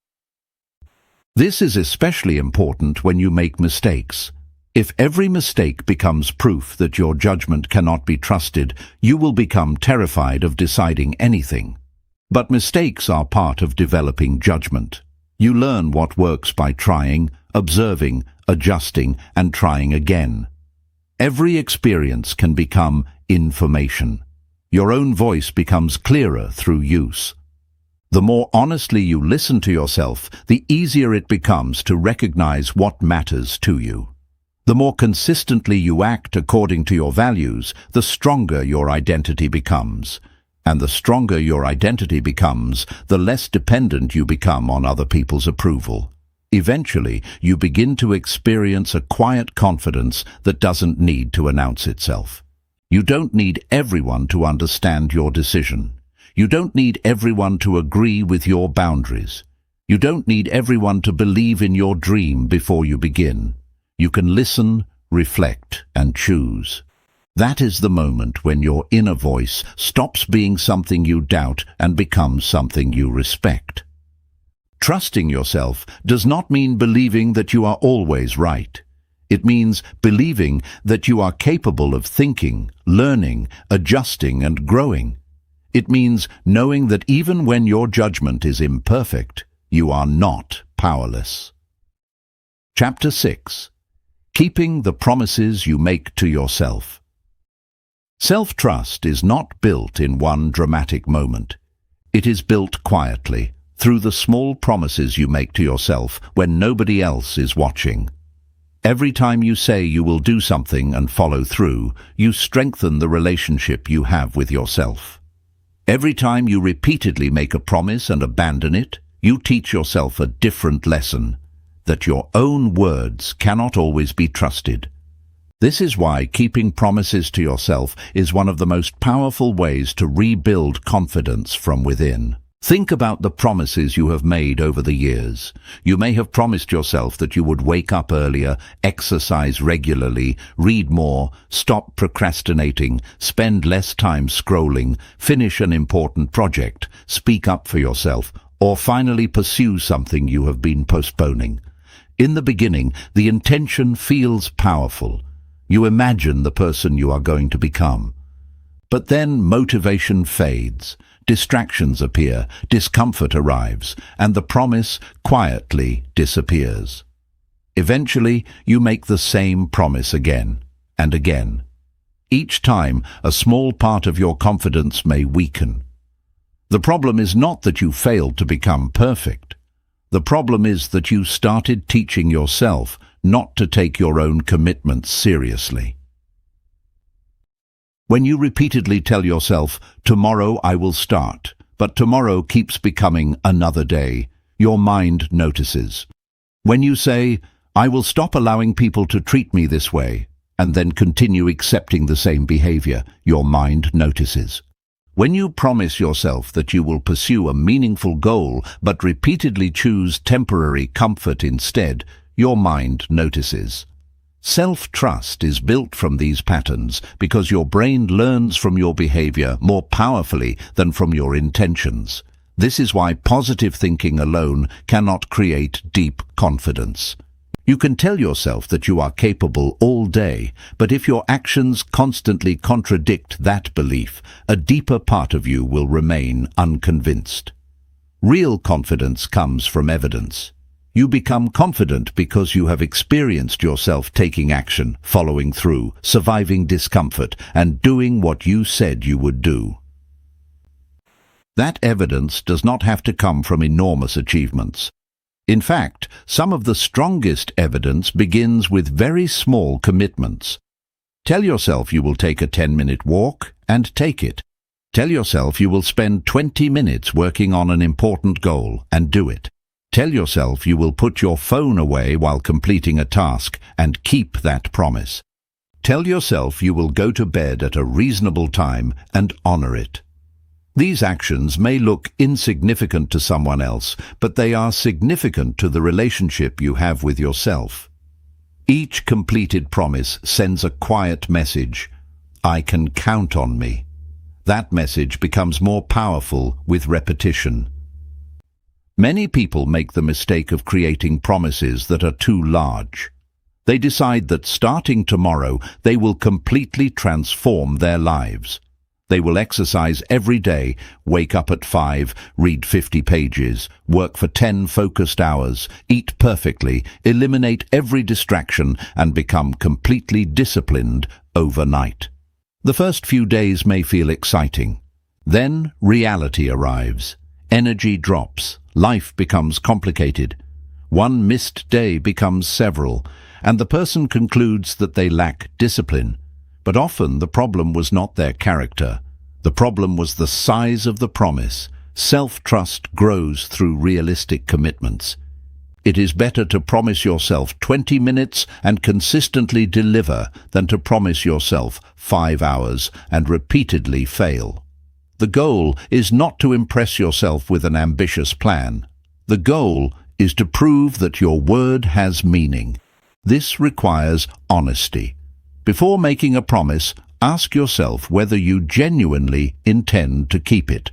This is especially important when you make mistakes. If every mistake becomes proof that your judgment cannot be trusted, you will become terrified of deciding anything. But mistakes are part of developing judgment. You learn what works by trying, observing, adjusting, and trying again. Every experience can become information. Your own voice becomes clearer through use. The more honestly you listen to yourself, the easier it becomes to recognize what matters to you. The more consistently you act according to your values, the stronger your identity becomes. And the stronger your identity becomes, the less dependent you become on other people's approval. Eventually, you begin to experience a quiet confidence that doesn't need to announce itself. You don't need everyone to understand your decision. You don't need everyone to agree with your boundaries. You don't need everyone to believe in your dream before you begin. You can listen, reflect, and choose. That is the moment when your inner voice stops being something you doubt and becomes something you respect. Trusting yourself does not mean believing that you are always right. It means believing that you are capable of thinking, learning, adjusting, and growing. It means knowing that even when your judgment is imperfect, you are not powerless. Chapter 6. Keeping the promises you make to yourself. Self-trust is not built in one dramatic moment. It is built quietly, through the small promises you make to yourself when nobody else is watching. Every time you say you will do something and follow through, you strengthen the relationship you have with yourself. Every time you repeatedly make a promise and abandon it, you teach yourself a different lesson, that your own words cannot always be trusted. This is why keeping promises to yourself is one of the most powerful ways to rebuild confidence from within. Think about the promises you have made over the years. You may have promised yourself that you would wake up earlier, exercise regularly, read more, stop procrastinating, spend less time scrolling, finish an important project, speak up for yourself, or finally pursue something you have been postponing. In the beginning, the intention feels powerful. You imagine the person you are going to become. But then motivation fades. Distractions appear, discomfort arrives, and the promise quietly disappears. Eventually, you make the same promise again and again. Each time, a small part of your confidence may weaken. The problem is not that you failed to become perfect. The problem is that you started teaching yourself not to take your own commitments seriously. When you repeatedly tell yourself, "Tomorrow I will start," but tomorrow keeps becoming another day, your mind notices. When you say, "I will stop allowing people to treat me this way," and then continue accepting the same behavior, your mind notices. When you promise yourself that you will pursue a meaningful goal but repeatedly choose temporary comfort instead, your mind notices. Self-trust is built from these patterns because your brain learns from your behavior more powerfully than from your intentions. This is why positive thinking alone cannot create deep confidence. You can tell yourself that you are capable all day, but if your actions constantly contradict that belief, a deeper part of you will remain unconvinced. Real confidence comes from evidence. You become confident because you have experienced yourself taking action, following through, surviving discomfort, and doing what you said you would do. That evidence does not have to come from enormous achievements. In fact, some of the strongest evidence begins with very small commitments. Tell yourself you will take a 10-minute walk, and take it. Tell yourself you will spend 20 minutes working on an important goal and do it. Tell yourself you will put your phone away while completing a task and keep that promise. Tell yourself you will go to bed at a reasonable time and honor it. These actions may look insignificant to someone else, but they are significant to the relationship you have with yourself. Each completed promise sends a quiet message: I can count on me. That message becomes more powerful with repetition. Many people make the mistake of creating promises that are too large. They decide that starting tomorrow, they will completely transform their lives. They will exercise every day, wake up at 5, read 50 pages, work for 10 focused hours, eat perfectly, eliminate every distraction, and become completely disciplined overnight. The first few days may feel exciting. Then reality arrives. Energy drops. Life becomes complicated. One missed day becomes several, and the person concludes that they lack discipline. But often the problem was not their character. The problem was the size of the promise. Self-trust grows through realistic commitments. It is better to promise yourself 20 minutes and consistently deliver than to promise yourself 5 hours and repeatedly fail. The goal is not to impress yourself with an ambitious plan. The goal is to prove that your word has meaning. This requires honesty. Before making a promise, ask yourself whether you genuinely intend to keep it.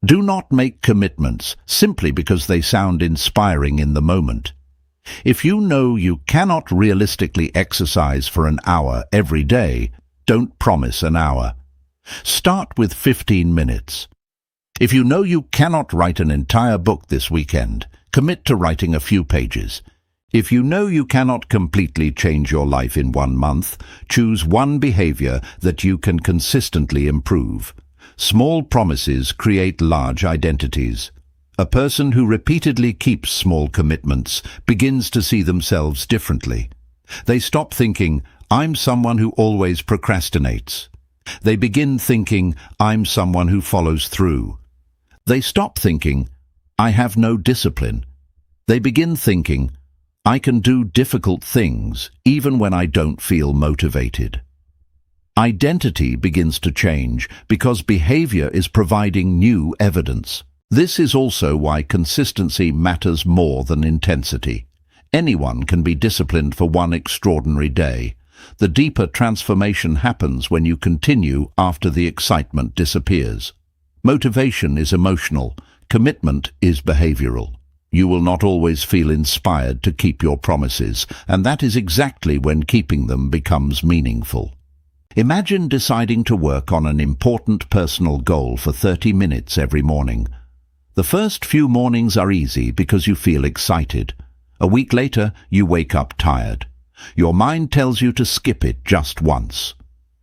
Do not make commitments simply because they sound inspiring in the moment. If you know you cannot realistically exercise for an hour every day, don't promise an hour. Start with 15 minutes. If you know you cannot write an entire book this weekend, commit to writing a few pages. If you know you cannot completely change your life in 1 month, choose one behavior that you can consistently improve. Small promises create large identities. A person who repeatedly keeps small commitments begins to see themselves differently. They stop thinking, I'm someone who always procrastinates. They begin thinking, I'm someone who follows through. They stop thinking, I have no discipline. They begin thinking, I can do difficult things even when I don't feel motivated. Identity begins to change because behavior is providing new evidence. This is also why consistency matters more than intensity. Anyone can be disciplined for one extraordinary day. The deeper transformation happens when you continue after the excitement disappears. Motivation is emotional. Commitment is behavioral. You will not always feel inspired to keep your promises, and that is exactly when keeping them becomes meaningful. Imagine deciding to work on an important personal goal for 30 minutes every morning. The first few mornings are easy because you feel excited. A week later, you wake up tired. Your mind tells you to skip it just once.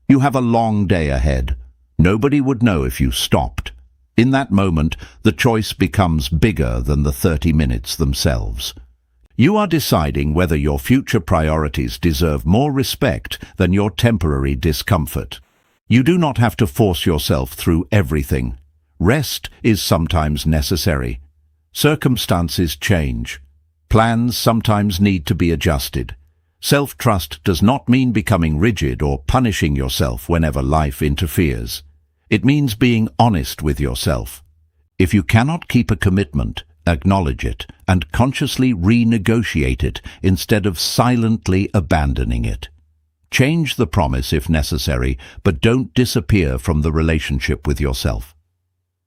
You have a long day ahead. Nobody would know if you stopped. In that moment, the choice becomes bigger than the 30 minutes themselves. You are deciding whether your future priorities deserve more respect than your temporary discomfort. You do not have to force yourself through everything. Rest is sometimes necessary. Circumstances change. Plans sometimes need to be adjusted. Self-trust does not mean becoming rigid or punishing yourself whenever life interferes. It means being honest with yourself. If you cannot keep a commitment, acknowledge it and consciously renegotiate it instead of silently abandoning it. Change the promise if necessary, but don't disappear from the relationship with yourself.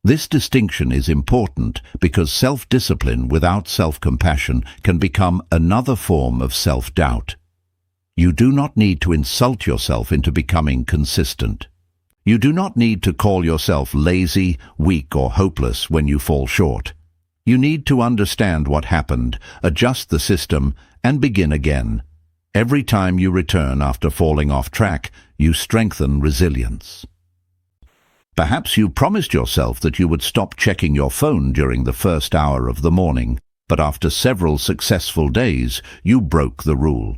This distinction is important because self-discipline without self-compassion can become another form of self-doubt. You do not need to insult yourself into becoming consistent. You do not need to call yourself lazy, weak, or hopeless when you fall short. You need to understand what happened, adjust the system, and begin again. Every time you return after falling off track, you strengthen resilience. Perhaps you promised yourself that you would stop checking your phone during the first hour of the morning, but after several successful days, you broke the rule.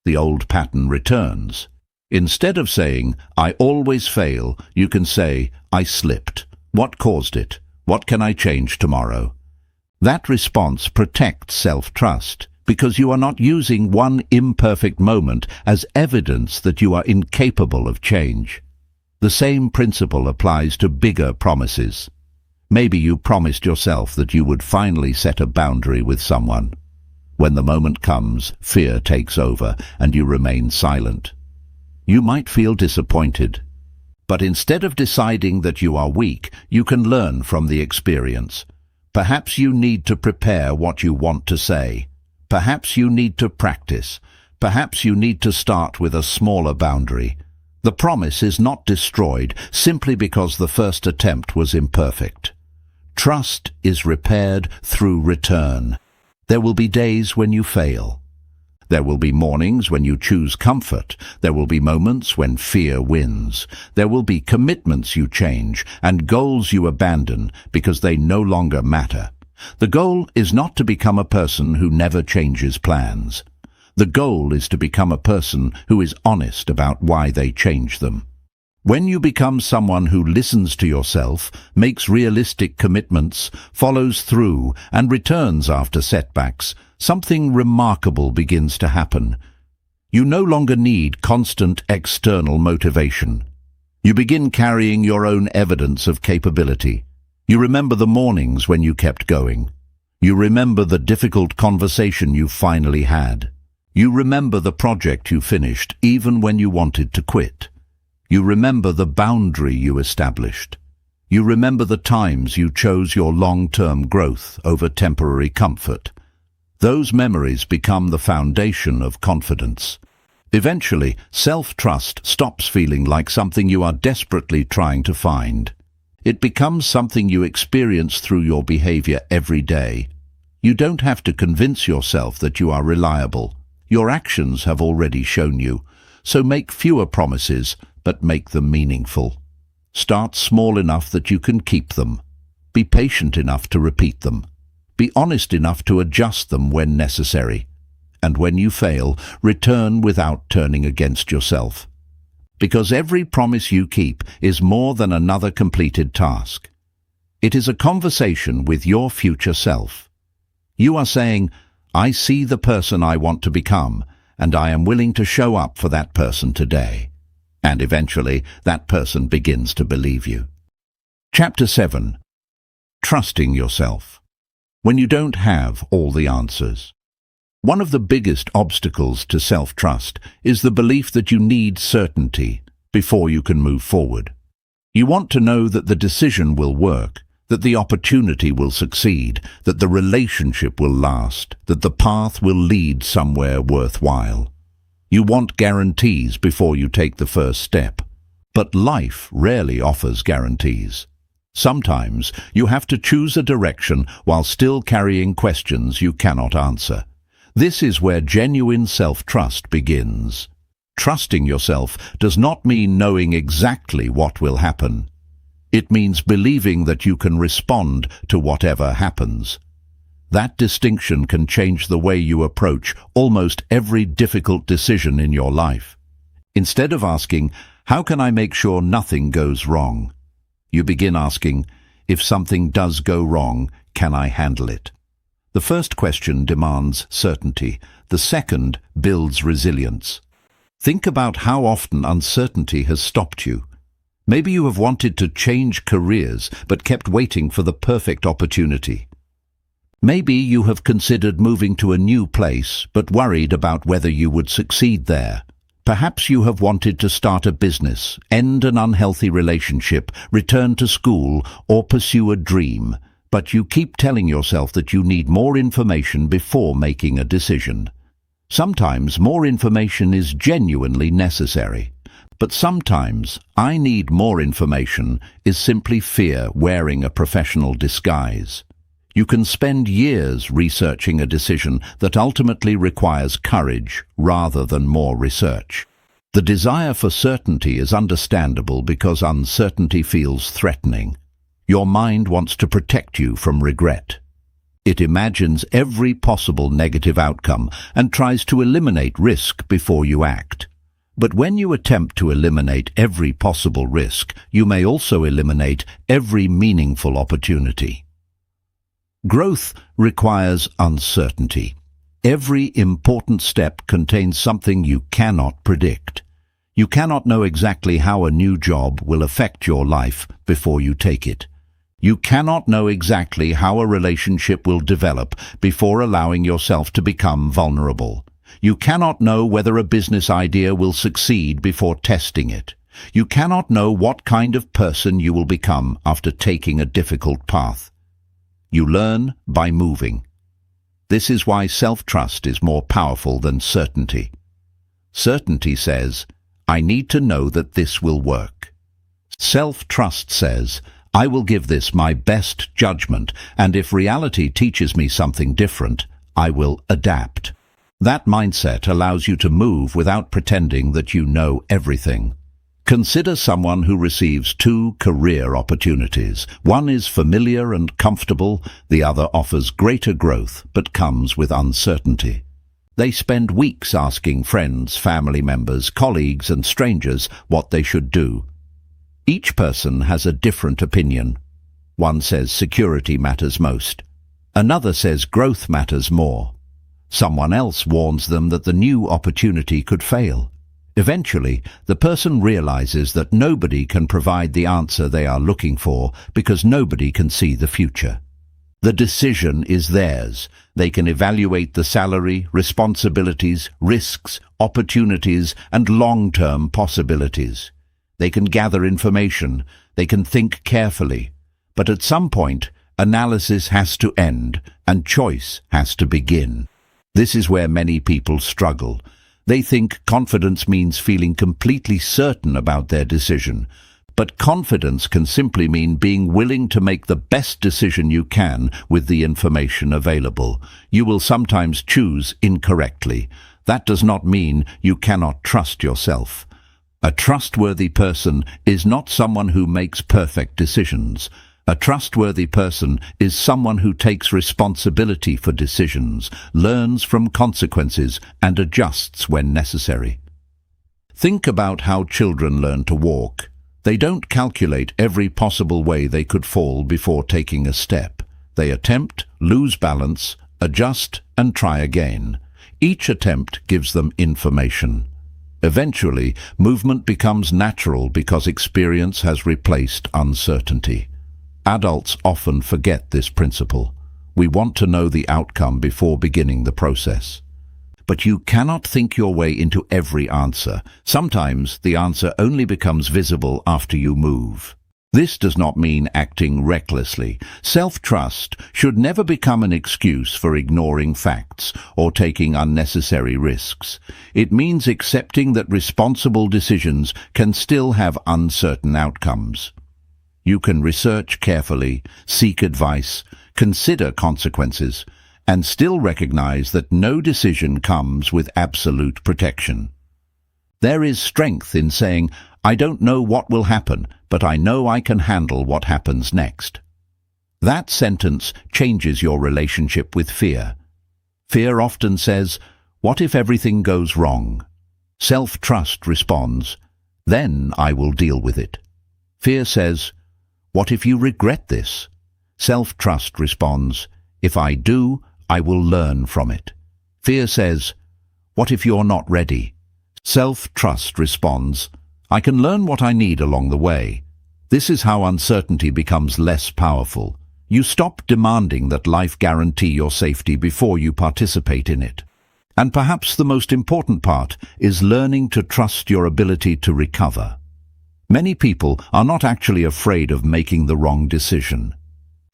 The old pattern returns. Instead of saying, I always fail, you can say, I slipped. What caused it? What can I change tomorrow? That response protects self-trust, because you are not using one imperfect moment as evidence that you are incapable of change. The same principle applies to bigger promises. Maybe you promised yourself that you would finally set a boundary with someone. When the moment comes, fear takes over and you remain silent. You might feel disappointed, but instead of deciding that you are weak, you can learn from the experience. Perhaps you need to prepare what you want to say. Perhaps you need to practice. Perhaps you need to start with a smaller boundary. The promise is not destroyed simply because the first attempt was imperfect. Trust is repaired through return. There will be days when you fail. There will be mornings when you choose comfort. There will be moments when fear wins. There will be commitments you change and goals you abandon because they no longer matter. The goal is not to become a person who never changes plans. The goal is to become a person who is honest about why they change them. When you become someone who listens to yourself, makes realistic commitments, follows through, and returns after setbacks, something remarkable begins to happen. You no longer need constant external motivation. You begin carrying your own evidence of capability. You remember the mornings when you kept going. You remember the difficult conversation you finally had. You remember the project you finished even when you wanted to quit. You remember the boundary you established. You remember the times you chose your long-term growth over temporary comfort. Those memories become the foundation of confidence. Eventually, self-trust stops feeling like something you are desperately trying to find. It becomes something you experience through your behavior every day. You don't have to convince yourself that you are reliable. Your actions have already shown you. So make fewer promises, but make them meaningful. Start small enough that you can keep them. Be patient enough to repeat them. Be honest enough to adjust them when necessary. And when you fail, return without turning against yourself. Because every promise you keep is more than another completed task. It is a conversation with your future self. You are saying, I see the person I want to become, and I am willing to show up for that person today. And eventually, that person begins to believe you. Chapter 7. Trusting yourself. When you don't have all the answers. One of the biggest obstacles to self-trust is the belief that you need certainty before you can move forward. You want to know that the decision will work, that the opportunity will succeed, that the relationship will last, that the path will lead somewhere worthwhile. You want guarantees before you take the first step. But life rarely offers guarantees. Sometimes you have to choose a direction while still carrying questions you cannot answer. This is where genuine self-trust begins. Trusting yourself does not mean knowing exactly what will happen. It means believing that you can respond to whatever happens. That distinction can change the way you approach almost every difficult decision in your life. Instead of asking, how can I make sure nothing goes wrong? You begin asking, if something does go wrong, can I handle it? The first question demands certainty. The second builds resilience. Think about how often uncertainty has stopped you. Maybe you have wanted to change careers but kept waiting for the perfect opportunity. Maybe you have considered moving to a new place but worried about whether you would succeed there. Perhaps you have wanted to start a business, end an unhealthy relationship, return to school, or pursue a dream. But you keep telling yourself that you need more information before making a decision. Sometimes more information is genuinely necessary. But sometimes I need more information is simply fear wearing a professional disguise. You can spend years researching a decision that ultimately requires courage rather than more research. The desire for certainty is understandable because uncertainty feels threatening. Your mind wants to protect you from regret. It imagines every possible negative outcome and tries to eliminate risk before you act. But when you attempt to eliminate every possible risk, you may also eliminate every meaningful opportunity. Growth requires uncertainty. Every important step contains something you cannot predict. You cannot know exactly how a new job will affect your life before you take it. You cannot know exactly how a relationship will develop before allowing yourself to become vulnerable. You cannot know whether a business idea will succeed before testing it. You cannot know what kind of person you will become after taking a difficult path. You learn by moving. This is why self-trust is more powerful than certainty. Certainty says, I need to know that this will work. Self-trust says, I will give this my best judgment, and if reality teaches me something different, I will adapt. That mindset allows you to move without pretending that you know everything. Consider someone who receives 2 career opportunities. One is familiar and comfortable, the other offers greater growth but comes with uncertainty. They spend weeks asking friends, family members, colleagues and strangers what they should do. Each person has a different opinion. One says security matters most. Another says growth matters more. Someone else warns them that the new opportunity could fail. Eventually, the person realizes that nobody can provide the answer they are looking for because nobody can see the future. The decision is theirs. They can evaluate the salary, responsibilities, risks, opportunities, and long-term possibilities. They can gather information. They can think carefully. But at some point, analysis has to end and choice has to begin. This is where many people struggle. They think confidence means feeling completely certain about their decision. But confidence can simply mean being willing to make the best decision you can with the information available. You will sometimes choose incorrectly. That does not mean you cannot trust yourself. A trustworthy person is not someone who makes perfect decisions. A trustworthy person is someone who takes responsibility for decisions, learns from consequences, and adjusts when necessary. Think about how children learn to walk. They don't calculate every possible way they could fall before taking a step. They attempt, lose balance, adjust, and try again. Each attempt gives them information. Eventually, movement becomes natural because experience has replaced uncertainty. Adults often forget this principle. We want to know the outcome before beginning the process. But you cannot think your way into every answer. Sometimes the answer only becomes visible after you move. This does not mean acting recklessly. Self-trust should never become an excuse for ignoring facts or taking unnecessary risks. It means accepting that responsible decisions can still have uncertain outcomes. You can research carefully, seek advice, consider consequences, and still recognize that no decision comes with absolute protection. There is strength in saying, I don't know what will happen, but I know I can handle what happens next. That sentence changes your relationship with fear. Fear often says, what if everything goes wrong? Self-trust responds, then I will deal with it. Fear says, what if you regret this? Self-trust responds, if I do, I will learn from it. Fear says, what if you're not ready? Self-trust responds, I can learn what I need along the way. This is how uncertainty becomes less powerful. You stop demanding that life guarantee your safety before you participate in it. And perhaps the most important part is learning to trust your ability to recover. Many people are not actually afraid of making the wrong decision.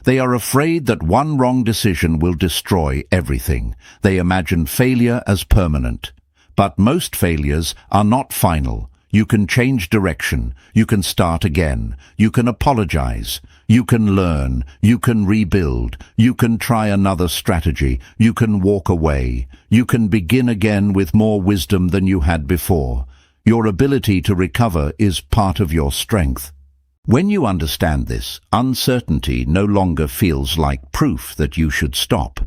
They are afraid that one wrong decision will destroy everything. They imagine failure as permanent. But most failures are not final. You can change direction. You can start again. You can apologize. You can learn. You can rebuild. You can try another strategy. You can walk away. You can begin again with more wisdom than you had before. Your ability to recover is part of your strength. When you understand this, uncertainty no longer feels like proof that you should stop.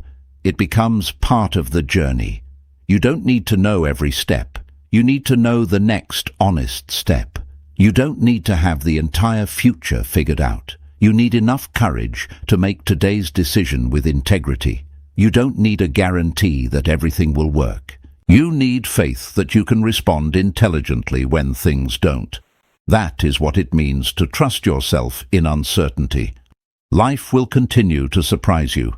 It becomes part of the journey. You don't need to know every step. You need to know the next honest step. You don't need to have the entire future figured out. You need enough courage to make today's decision with integrity. You don't need a guarantee that everything will work. You need faith that you can respond intelligently when things don't. That is what it means to trust yourself in uncertainty. Life will continue to surprise you.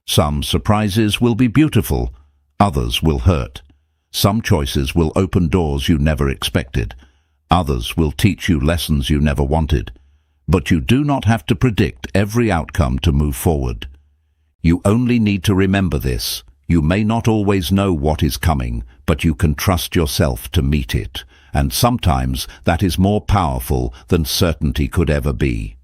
Some surprises will be beautiful, others will hurt. Some choices will open doors you never expected. Others will teach you lessons you never wanted. But you do not have to predict every outcome to move forward. You only need to remember this. You may not always know what is coming, but you can trust yourself to meet it. And sometimes that is more powerful than certainty could ever be.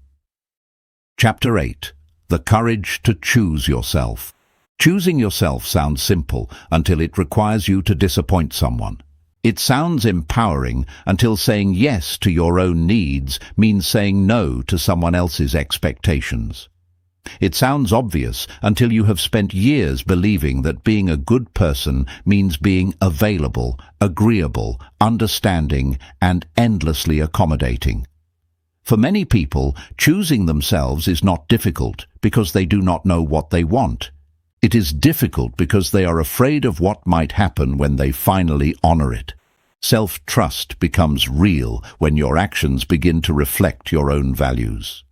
Chapter 8. The courage to choose yourself. Choosing yourself sounds simple until it requires you to disappoint someone. It sounds empowering until saying yes to your own needs means saying no to someone else's expectations. It sounds obvious until you have spent years believing that being a good person means being available, agreeable, understanding, and endlessly accommodating. For many people, choosing themselves is not difficult because they do not know what they want. It is difficult because they are afraid of what might happen when they finally honor it. Self-trust becomes real when your actions begin to reflect your own values.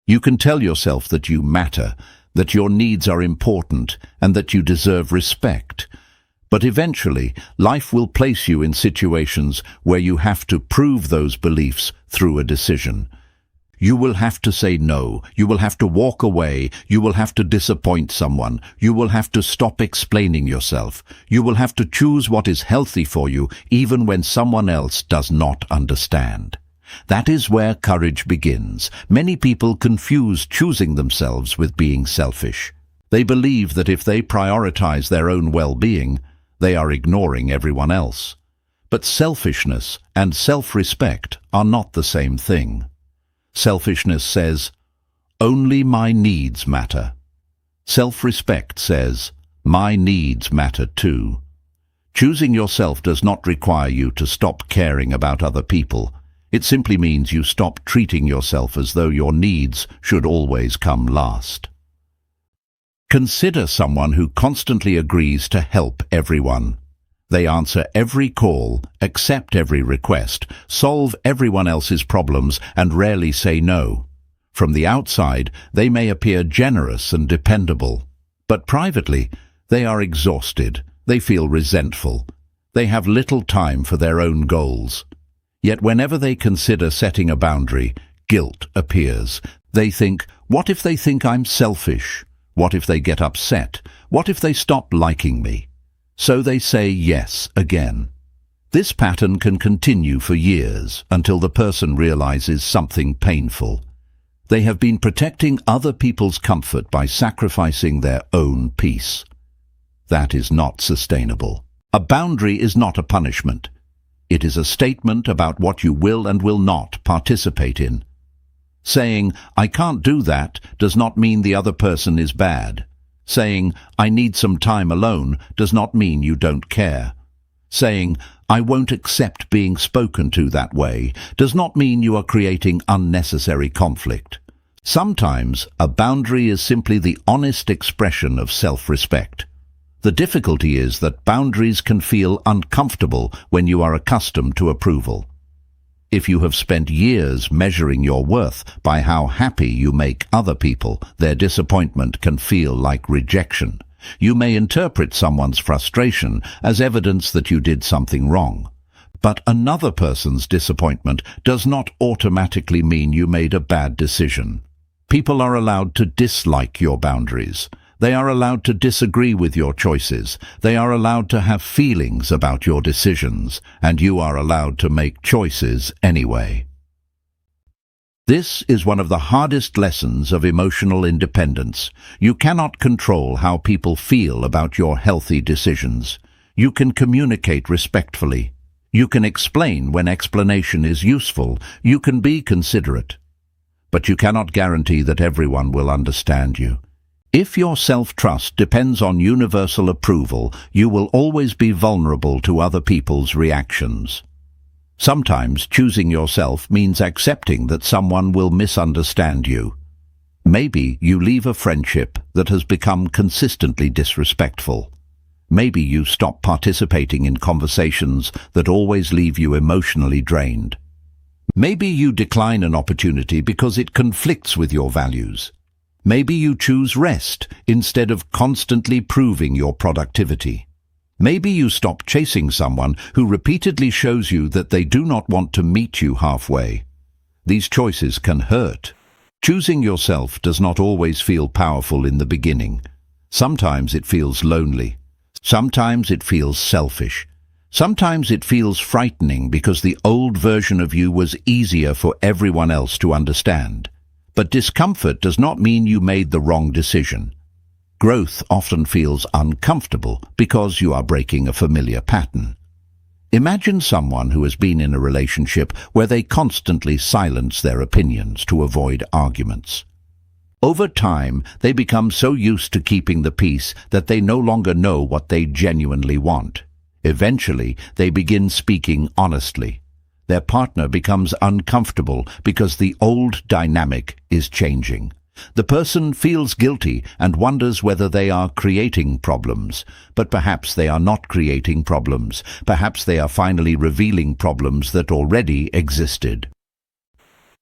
You can tell yourself that you matter, that your needs are important, and that you deserve respect. But eventually, life will place you in situations where you have to prove those beliefs through a decision. You will have to say no, you will have to walk away, you will have to disappoint someone, you will have to stop explaining yourself, you will have to choose what is healthy for you even when someone else does not understand. That is where courage begins. Many people confuse choosing themselves with being selfish. They believe that if they prioritize their own well-being, they are ignoring everyone else. But selfishness and self-respect are not the same thing. Selfishness says, "Only my needs matter." Self-respect says, "My needs matter too." Choosing yourself does not require you to stop caring about other people. It simply means you stop treating yourself as though your needs should always come last. Consider someone who constantly agrees to help everyone. They answer every call, accept every request, solve everyone else's problems, and rarely say no. From the outside, they may appear generous and dependable. But privately, they are exhausted, they feel resentful, they have little time for their own goals. Yet whenever they consider setting a boundary, guilt appears. They think, what if they think I'm selfish? What if they get upset? What if they stop liking me? So they say yes again. This pattern can continue for years until the person realizes something painful. They have been protecting other people's comfort by sacrificing their own peace. That is not sustainable. A boundary is not a punishment. It is a statement about what you will and will not participate in. Saying, "I can't do that," does not mean the other person is bad. Saying, "I need some time alone," does not mean you don't care. Saying, "I won't accept being spoken to that way," does not mean you are creating unnecessary conflict. Sometimes a boundary is simply the honest expression of self-respect. The difficulty is that boundaries can feel uncomfortable when you are accustomed to approval. If you have spent years measuring your worth by how happy you make other people, their disappointment can feel like rejection. You may interpret someone's frustration as evidence that you did something wrong. But another person's disappointment does not automatically mean you made a bad decision. People are allowed to dislike your boundaries. They are allowed to disagree with your choices. They are allowed to have feelings about your decisions, and you are allowed to make choices anyway. This is one of the hardest lessons of emotional independence. You cannot control how people feel about your healthy decisions. You can communicate respectfully. You can explain when explanation is useful. You can be considerate. But you cannot guarantee that everyone will understand you. If your self-trust depends on universal approval, you will always be vulnerable to other people's reactions. Sometimes choosing yourself means accepting that someone will misunderstand you. Maybe you leave a friendship that has become consistently disrespectful. Maybe you stop participating in conversations that always leave you emotionally drained. Maybe you decline an opportunity because it conflicts with your values. Maybe you choose rest instead of constantly proving your productivity. Maybe you stop chasing someone who repeatedly shows you that they do not want to meet you halfway. These choices can hurt. Choosing yourself does not always feel powerful in the beginning. Sometimes it feels lonely. Sometimes it feels selfish. Sometimes it feels frightening because the old version of you was easier for everyone else to understand. But discomfort does not mean you made the wrong decision. Growth often feels uncomfortable because you are breaking a familiar pattern. Imagine someone who has been in a relationship where they constantly silence their opinions to avoid arguments. Over time, they become so used to keeping the peace that they no longer know what they genuinely want. Eventually, they begin speaking honestly. Their partner becomes uncomfortable because the old dynamic is changing. The person feels guilty and wonders whether they are creating problems. But perhaps they are not creating problems. Perhaps they are finally revealing problems that already existed.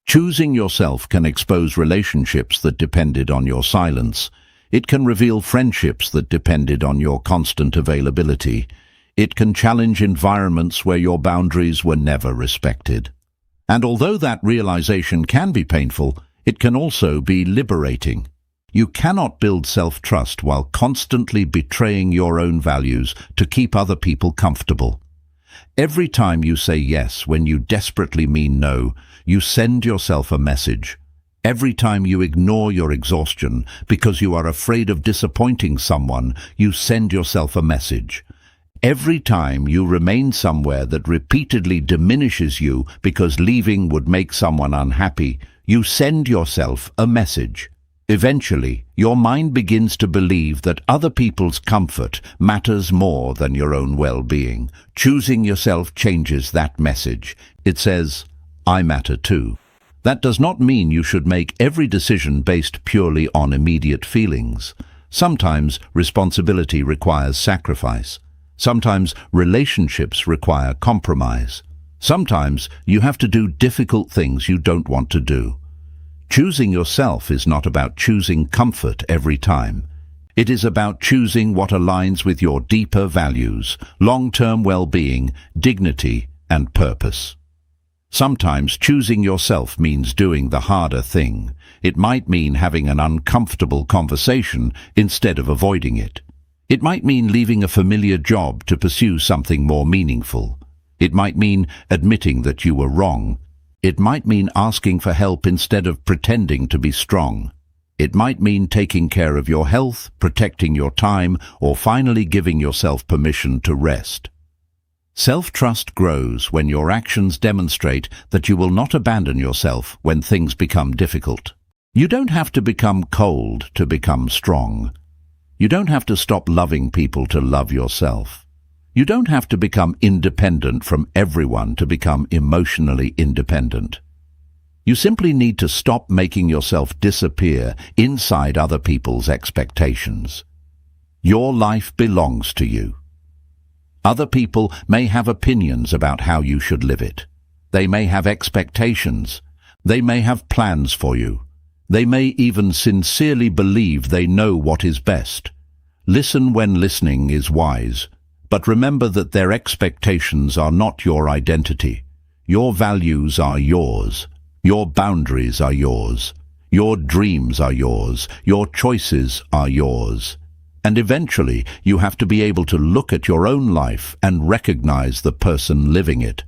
Choosing yourself can expose relationships that depended on your silence. It can reveal friendships that depended on your constant availability. It can challenge environments where your boundaries were never respected. And although that realization can be painful, it can also be liberating. You cannot build self-trust while constantly betraying your own values to keep other people comfortable. Every time you say yes when you desperately mean no, you send yourself a message. Every time you ignore your exhaustion because you are afraid of disappointing someone, you send yourself a message. Every time you remain somewhere that repeatedly diminishes you because leaving would make someone unhappy, you send yourself a message. Eventually, your mind begins to believe that other people's comfort matters more than your own well-being. Choosing yourself changes that message. It says, "I matter too." That does not mean you should make every decision based purely on immediate feelings. Sometimes responsibility requires sacrifice. Sometimes relationships require compromise. Sometimes you have to do difficult things you don't want to do. Choosing yourself is not about choosing comfort every time. It is about choosing what aligns with your deeper values, long-term well-being, dignity, and purpose. Sometimes choosing yourself means doing the harder thing. It might mean having an uncomfortable conversation instead of avoiding it. It might mean leaving a familiar job to pursue something more meaningful. It might mean admitting that you were wrong. It might mean asking for help instead of pretending to be strong. It might mean taking care of your health, protecting your time, or finally giving yourself permission to rest. Self-trust grows when your actions demonstrate that you will not abandon yourself when things become difficult. You don't have to become cold to become strong. You don't have to stop loving people to love yourself. You don't have to become independent from everyone to become emotionally independent. You simply need to stop making yourself disappear inside other people's expectations. Your life belongs to you. Other people may have opinions about how you should live it. They may have expectations. They may have plans for you. They may even sincerely believe they know what is best. Listen when listening is wise, but remember that their expectations are not your identity. Your values are yours. Your boundaries are yours. Your dreams are yours. Your choices are yours. And eventually, you have to be able to look at your own life and recognize the person living it.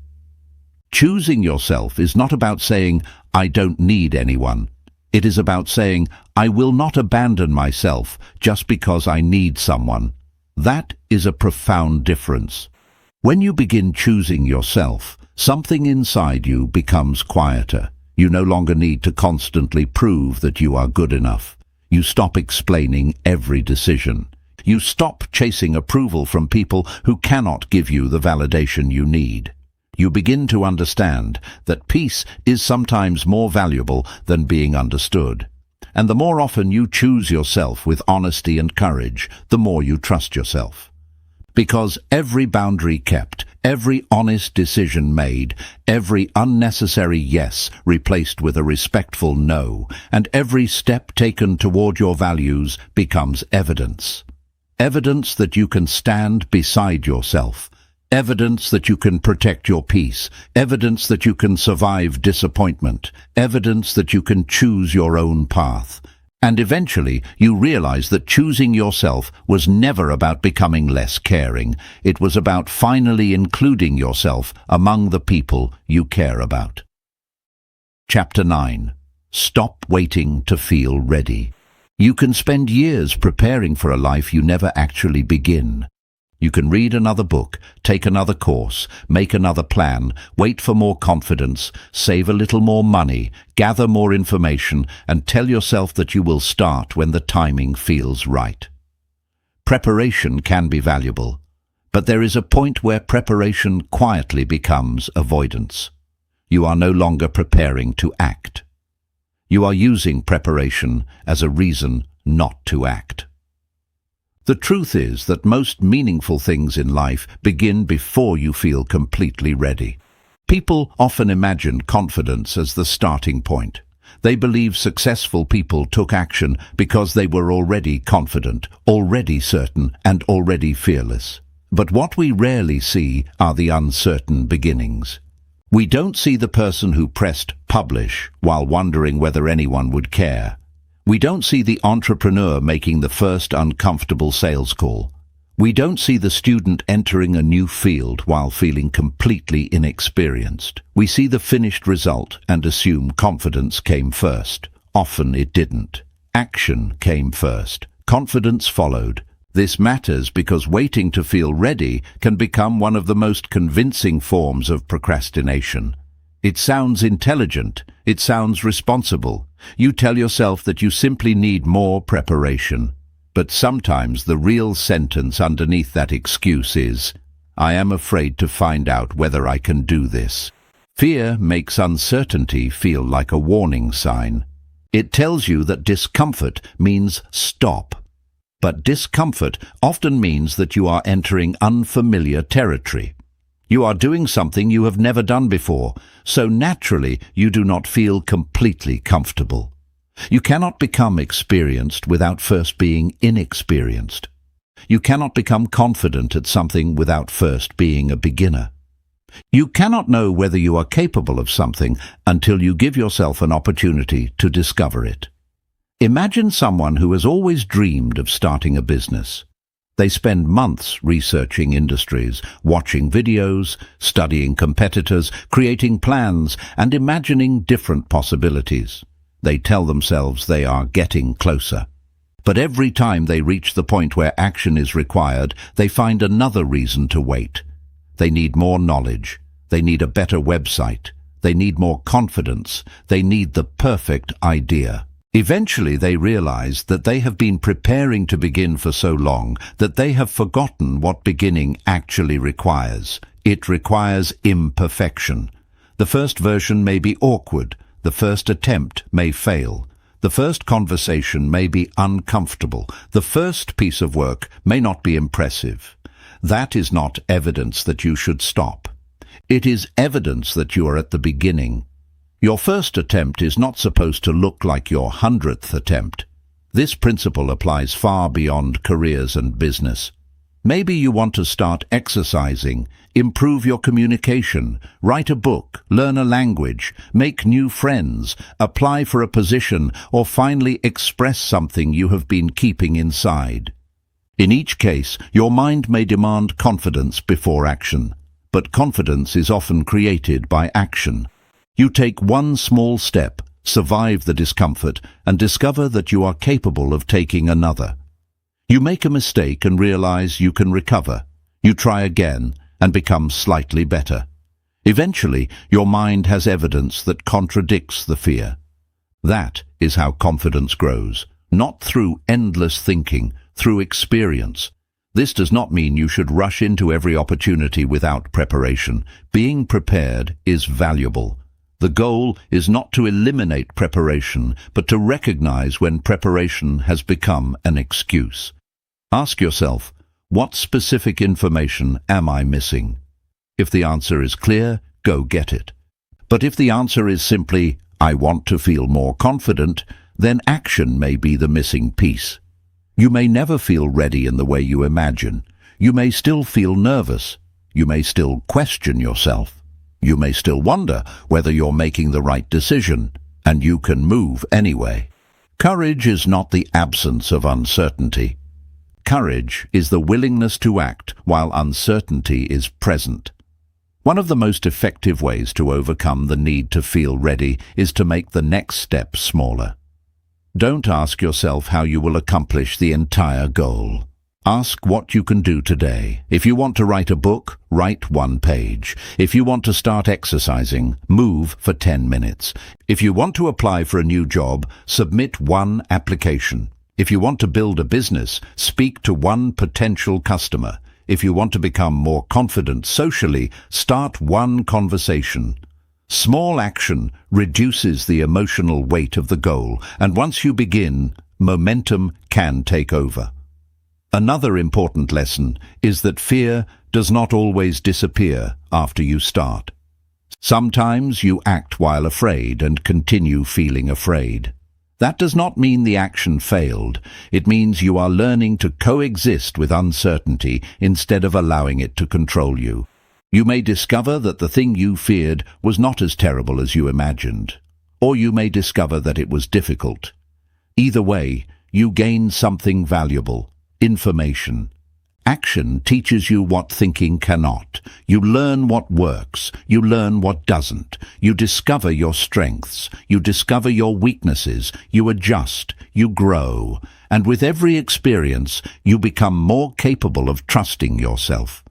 Choosing yourself is not about saying, "I don't need anyone." It is about saying, "I will not abandon myself just because I need someone." That is a profound difference. When you begin choosing yourself, something inside you becomes quieter. You no longer need to constantly prove that you are good enough. You stop explaining every decision. You stop chasing approval from people who cannot give you the validation you need. You begin to understand that peace is sometimes more valuable than being understood. And the more often you choose yourself with honesty and courage, the more you trust yourself. Because every boundary kept, every honest decision made, every unnecessary yes replaced with a respectful no, and every step taken toward your values becomes evidence. Evidence that you can stand beside yourself. Evidence that you can protect your peace. Evidence that you can survive disappointment. Evidence that you can choose your own path. And eventually you realize that choosing yourself was never about becoming less caring. It was about finally including yourself among the people you care about. Chapter 9. Stop waiting to feel ready. You can spend years preparing for a life you never actually begin. You can read another book, take another course, make another plan, wait for more confidence, save a little more money, gather more information, and tell yourself that you will start when the timing feels right. Preparation can be valuable, but there is a point where preparation quietly becomes avoidance. You are no longer preparing to act. You are using preparation as a reason not to act. The truth is that most meaningful things in life begin before you feel completely ready. People often imagine confidence as the starting point. They believe successful people took action because they were already confident, already certain, and already fearless. But what we rarely see are the uncertain beginnings. We don't see the person who pressed publish while wondering whether anyone would care. We don't see the entrepreneur making the first uncomfortable sales call. We don't see the student entering a new field while feeling completely inexperienced. We see the finished result and assume confidence came first. Often it didn't. Action came first. Confidence followed. This matters because waiting to feel ready can become one of the most convincing forms of procrastination. It sounds intelligent. It sounds responsible. You tell yourself that you simply need more preparation. But sometimes the real sentence underneath that excuse is, I am afraid to find out whether I can do this. Fear makes uncertainty feel like a warning sign. It tells you that discomfort means stop. But discomfort often means that you are entering unfamiliar territory. You are doing something you have never done before, so naturally you do not feel completely comfortable. You cannot become experienced without first being inexperienced. You cannot become confident at something without first being a beginner. You cannot know whether you are capable of something until you give yourself an opportunity to discover it. Imagine someone who has always dreamed of starting a business. They spend months researching industries, watching videos, studying competitors, creating plans, and imagining different possibilities. They tell themselves they are getting closer. But every time they reach the point where action is required, they find another reason to wait. They need more knowledge. They need a better website. They need more confidence. They need the perfect idea. Eventually they realize that they have been preparing to begin for so long that they have forgotten what beginning actually requires. It requires imperfection. The first version may be awkward. The first attempt may fail. The first conversation may be uncomfortable. The first piece of work may not be impressive. That is not evidence that you should stop. It is evidence that you are at the beginning. Your first attempt is not supposed to look like your 100th attempt. This principle applies far beyond careers and business. Maybe you want to start exercising, improve your communication, write a book, learn a language, make new friends, apply for a position, or finally express something you have been keeping inside. In each case, your mind may demand confidence before action, but confidence is often created by action. You take one small step, survive the discomfort, and discover that you are capable of taking another. You make a mistake and realize you can recover. You try again and become slightly better. Eventually, your mind has evidence that contradicts the fear. That is how confidence grows, Not through endless thinking, through experience. This does not mean you should rush into every opportunity without preparation. Being prepared is valuable. The goal is not to eliminate preparation, but to recognize when preparation has become an excuse. Ask yourself, what specific information am I missing? If the answer is clear, go get it. But if the answer is simply, I want to feel more confident, then action may be the missing piece. You may never feel ready in the way you imagine. You may still feel nervous. You may still question yourself. You may still wonder whether you're making the right decision, and you can move anyway. Courage is not the absence of uncertainty. Courage is the willingness to act while uncertainty is present. One of the most effective ways to overcome the need to feel ready is to make the next step smaller. Don't ask yourself how you will accomplish the entire goal. Ask what you can do today. If you want to write a book, write 1 page. If you want to start exercising, move for 10 minutes. If you want to apply for a new job, submit 1 application. If you want to build a business, speak to 1 potential customer. If you want to become more confident socially, start 1 conversation. Small action reduces the emotional weight of the goal, and once you begin, momentum can take over. Another important lesson is that fear does not always disappear after you start. Sometimes you act while afraid and continue feeling afraid. That does not mean the action failed. It means you are learning to coexist with uncertainty instead of allowing it to control you. You may discover that the thing you feared was not as terrible as you imagined, or you may discover that it was difficult. Either way, you gain something valuable: information. Action teaches you what thinking cannot. You learn what works. You learn what doesn't. You discover your strengths. You discover your weaknesses. You adjust. You grow. And with every experience, you become more capable of trusting yourself.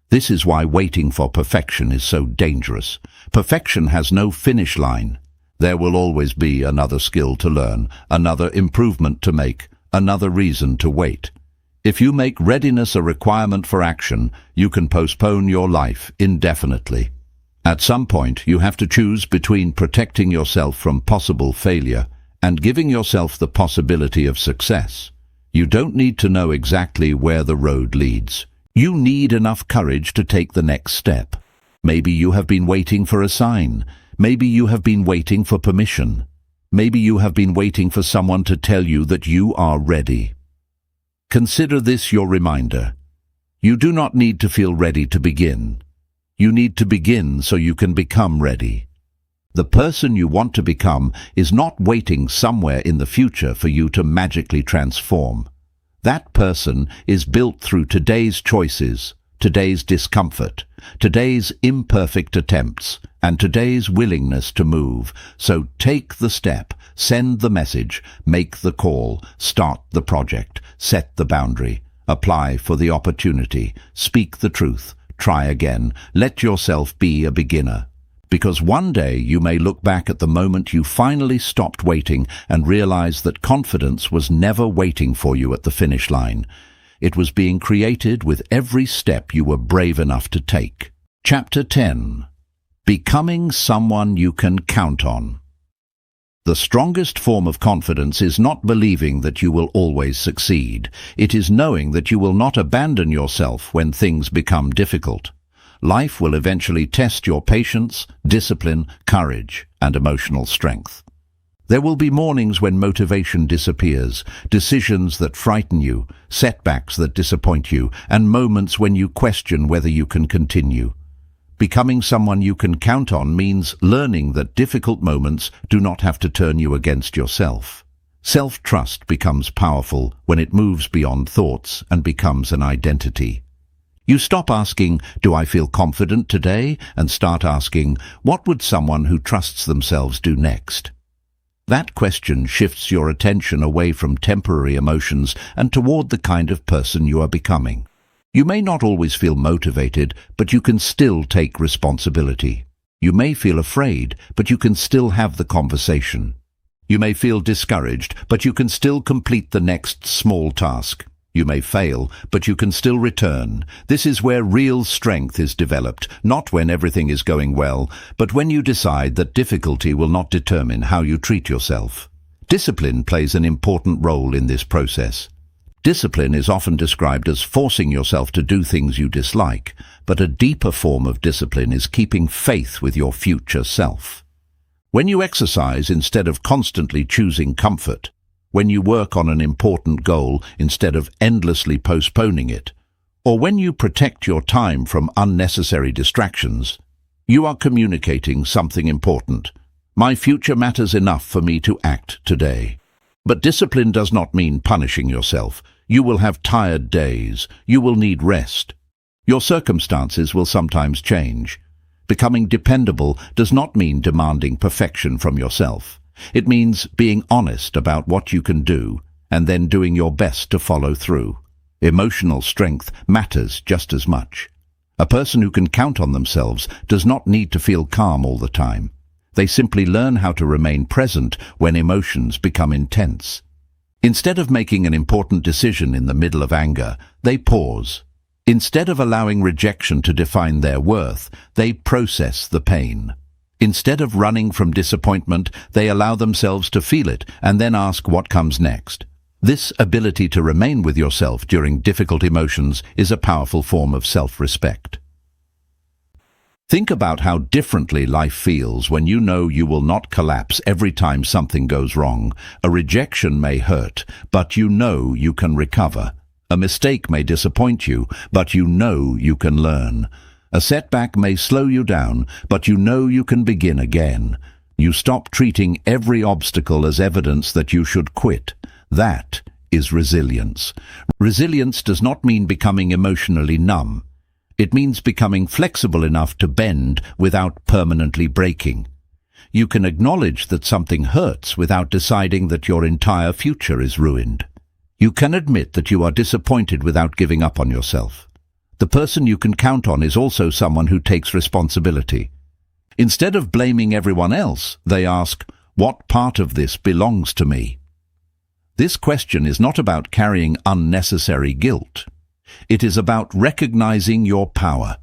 This is why waiting for perfection is so dangerous. Perfection has no finish line. There will always be another skill to learn, another improvement to make, another reason to wait. If you make readiness a requirement for action, you can postpone your life indefinitely. At some point, you have to choose between protecting yourself from possible failure and giving yourself the possibility of success. You don't need to know exactly where the road leads. You need enough courage to take the next step. Maybe you have been waiting for a sign. Maybe you have been waiting for permission. Maybe you have been waiting for someone to tell you that you are ready. Consider this your reminder. You do not need to feel ready to begin. You need to begin so you can become ready. The person you want to become is not waiting somewhere in the future for you to magically transform. That person is built through today's choices, today's discomfort, today's imperfect attempts, and today's willingness to move. So take the step, send the message, make the call, start the project, set the boundary, apply for the opportunity, speak the truth, try again, let yourself be a beginner. Because one day you may look back at the moment you finally stopped waiting and realize that confidence was never waiting for you at the finish line. It was being created with every step you were brave enough to take. Chapter 10. Becoming someone you can count on. The strongest form of confidence is not believing that you will always succeed. It is knowing that you will not abandon yourself when things become difficult. Life will eventually test your patience, discipline, courage, and emotional strength. There will be mornings when motivation disappears, decisions that frighten you, setbacks that disappoint you, and moments when you question whether you can continue. Becoming someone you can count on means learning that difficult moments do not have to turn you against yourself. Self-trust becomes powerful when it moves beyond thoughts and becomes an identity. You stop asking, "Do I feel confident today?" and start asking, "What would someone who trusts themselves do next?" That question shifts your attention away from temporary emotions and toward the kind of person you are becoming. You may not always feel motivated, but you can still take responsibility. You may feel afraid, but you can still have the conversation. You may feel discouraged, but you can still complete the next small task. You may fail, but you can still return. This is where real strength is developed, not when everything is going well, but when you decide that difficulty will not determine how you treat yourself. Discipline plays an important role in this process. Discipline is often described as forcing yourself to do things you dislike, but a deeper form of discipline is keeping faith with your future self. When you exercise instead of constantly choosing comfort, when you work on an important goal instead of endlessly postponing it, or when you protect your time from unnecessary distractions, you are communicating something important. My future matters enough for me to act today. But discipline does not mean punishing yourself. You will have tired days. You will need rest. Your circumstances will sometimes change. Becoming dependable does not mean demanding perfection from yourself. It means being honest about what you can do and then doing your best to follow through. Emotional strength matters just as much. A person who can count on themselves does not need to feel calm all the time. They simply learn how to remain present when emotions become intense. Instead of making an important decision in the middle of anger, they pause. Instead of allowing rejection to define their worth, they process the pain. Instead of running from disappointment, they allow themselves to feel it and then ask what comes next. This ability to remain with yourself during difficult emotions is a powerful form of self-respect. Think about how differently life feels when you know you will not collapse every time something goes wrong. A rejection may hurt, but you know you can recover. A mistake may disappoint you, but you know you can learn. A setback may slow you down, but you know you can begin again. You stop treating every obstacle as evidence that you should quit. That is resilience. Resilience does not mean becoming emotionally numb. It means becoming flexible enough to bend without permanently breaking. You can acknowledge that something hurts without deciding that your entire future is ruined. You can admit that you are disappointed without giving up on yourself. The person you can count on is also someone who takes responsibility. Instead of blaming everyone else, they ask, "What part of this belongs to me?" This question is not about carrying unnecessary guilt. It is about recognizing your power.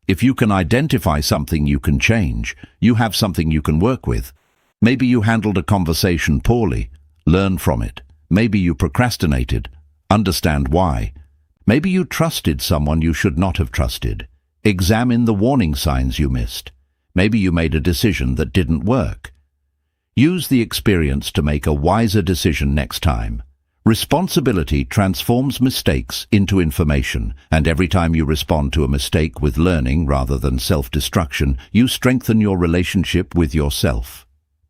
If you can identify something you can change, you have something you can work with. Maybe you handled a conversation poorly. Learn from it. Maybe you procrastinated. Understand why. Maybe you trusted someone you should not have trusted. Examine the warning signs you missed. Maybe you made a decision that didn't work. Use the experience to make a wiser decision next time. Responsibility transforms mistakes into information, and every time you respond to a mistake with learning rather than self-destruction, you strengthen your relationship with yourself.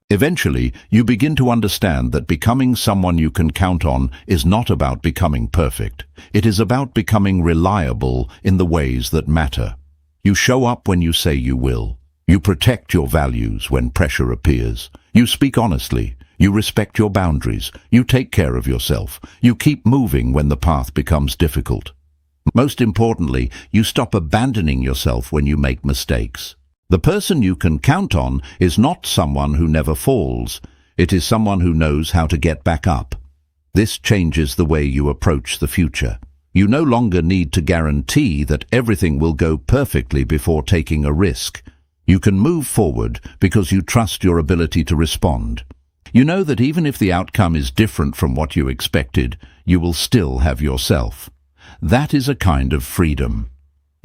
Eventually, you begin to understand that becoming someone you can count on is not about becoming perfect. It is about becoming reliable in the ways that matter. You show up when you say you will. You protect your values when pressure appears. You speak honestly. You respect your boundaries. You take care of yourself. You keep moving when the path becomes difficult. Most importantly, you stop abandoning yourself when you make mistakes. The person you can count on is not someone who never falls. It is someone who knows how to get back up. This changes the way you approach the future. You no longer need to guarantee that everything will go perfectly before taking a risk. You can move forward because you trust your ability to respond. You know that even if the outcome is different from what you expected, you will still have yourself. That is a kind of freedom.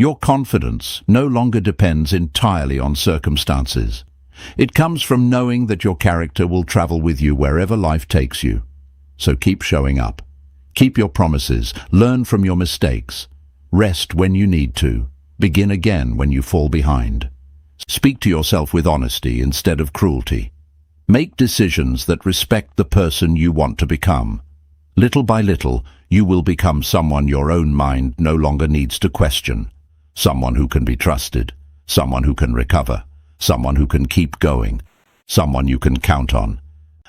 Your confidence no longer depends entirely on circumstances. It comes from knowing that your character will travel with you wherever life takes you. So keep showing up. Keep your promises. Learn from your mistakes. Rest when you need to. Begin again when you fall behind. Speak to yourself with honesty instead of cruelty. Make decisions that respect the person you want to become. Little by little, you will become someone your own mind no longer needs to question. Someone who can be trusted. Someone who can recover. Someone who can keep going. Someone you can count on.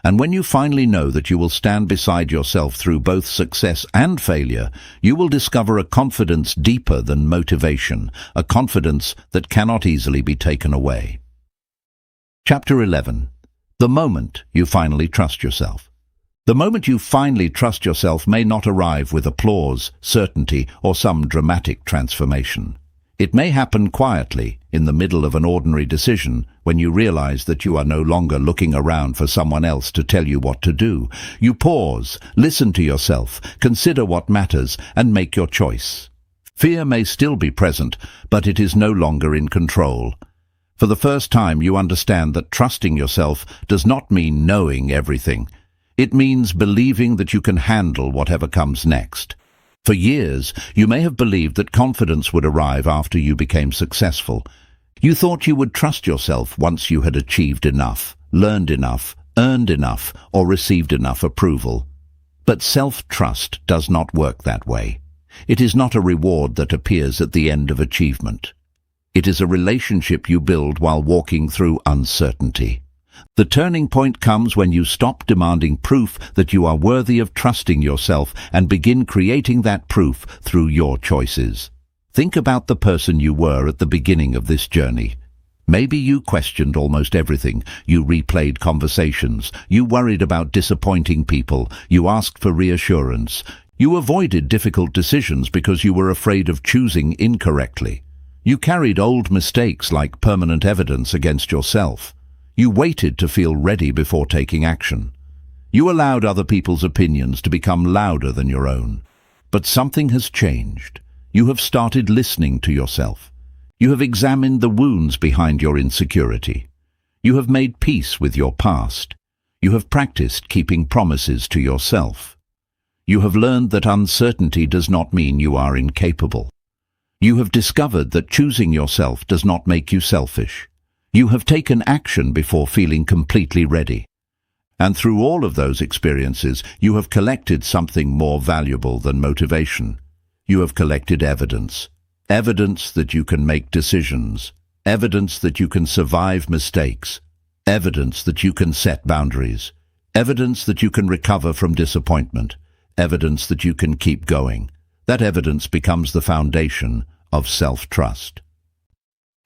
And when you finally know that you will stand beside yourself through both success and failure, you will discover a confidence deeper than motivation, a confidence that cannot easily be taken away. Chapter 11. The moment you finally trust yourself. The moment you finally trust yourself may not arrive with applause, certainty, or some dramatic transformation. It may happen quietly, in the middle of an ordinary decision, when you realize that you are no longer looking around for someone else to tell you what to do. You pause, listen to yourself, consider what matters, and make your choice. Fear may still be present, but it is no longer in control. For the first time, you understand that trusting yourself does not mean knowing everything. It means believing that you can handle whatever comes next. For years, you may have believed that confidence would arrive after you became successful. You thought you would trust yourself once you had achieved enough, learned enough, earned enough, or received enough approval. But self-trust does not work that way. It is not a reward that appears at the end of achievement. It is a relationship you build while walking through uncertainty. The turning point comes when you stop demanding proof that you are worthy of trusting yourself and begin creating that proof through your choices. Think about the person you were at the beginning of this journey. Maybe you questioned almost everything. You replayed conversations. You worried about disappointing people. You asked for reassurance. You avoided difficult decisions because you were afraid of choosing incorrectly. You carried old mistakes like permanent evidence against yourself. You waited to feel ready before taking action. You allowed other people's opinions to become louder than your own. But something has changed. You have started listening to yourself. You have examined the wounds behind your insecurity. You have made peace with your past. You have practiced keeping promises to yourself. You have learned that uncertainty does not mean you are incapable. You have discovered that choosing yourself does not make you selfish. You have taken action before feeling completely ready. And through all of those experiences, you have collected something more valuable than motivation. You have collected evidence. Evidence that you can make decisions. Evidence that you can survive mistakes. Evidence that you can set boundaries. Evidence that you can recover from disappointment. Evidence that you can keep going. That evidence becomes the foundation of self-trust.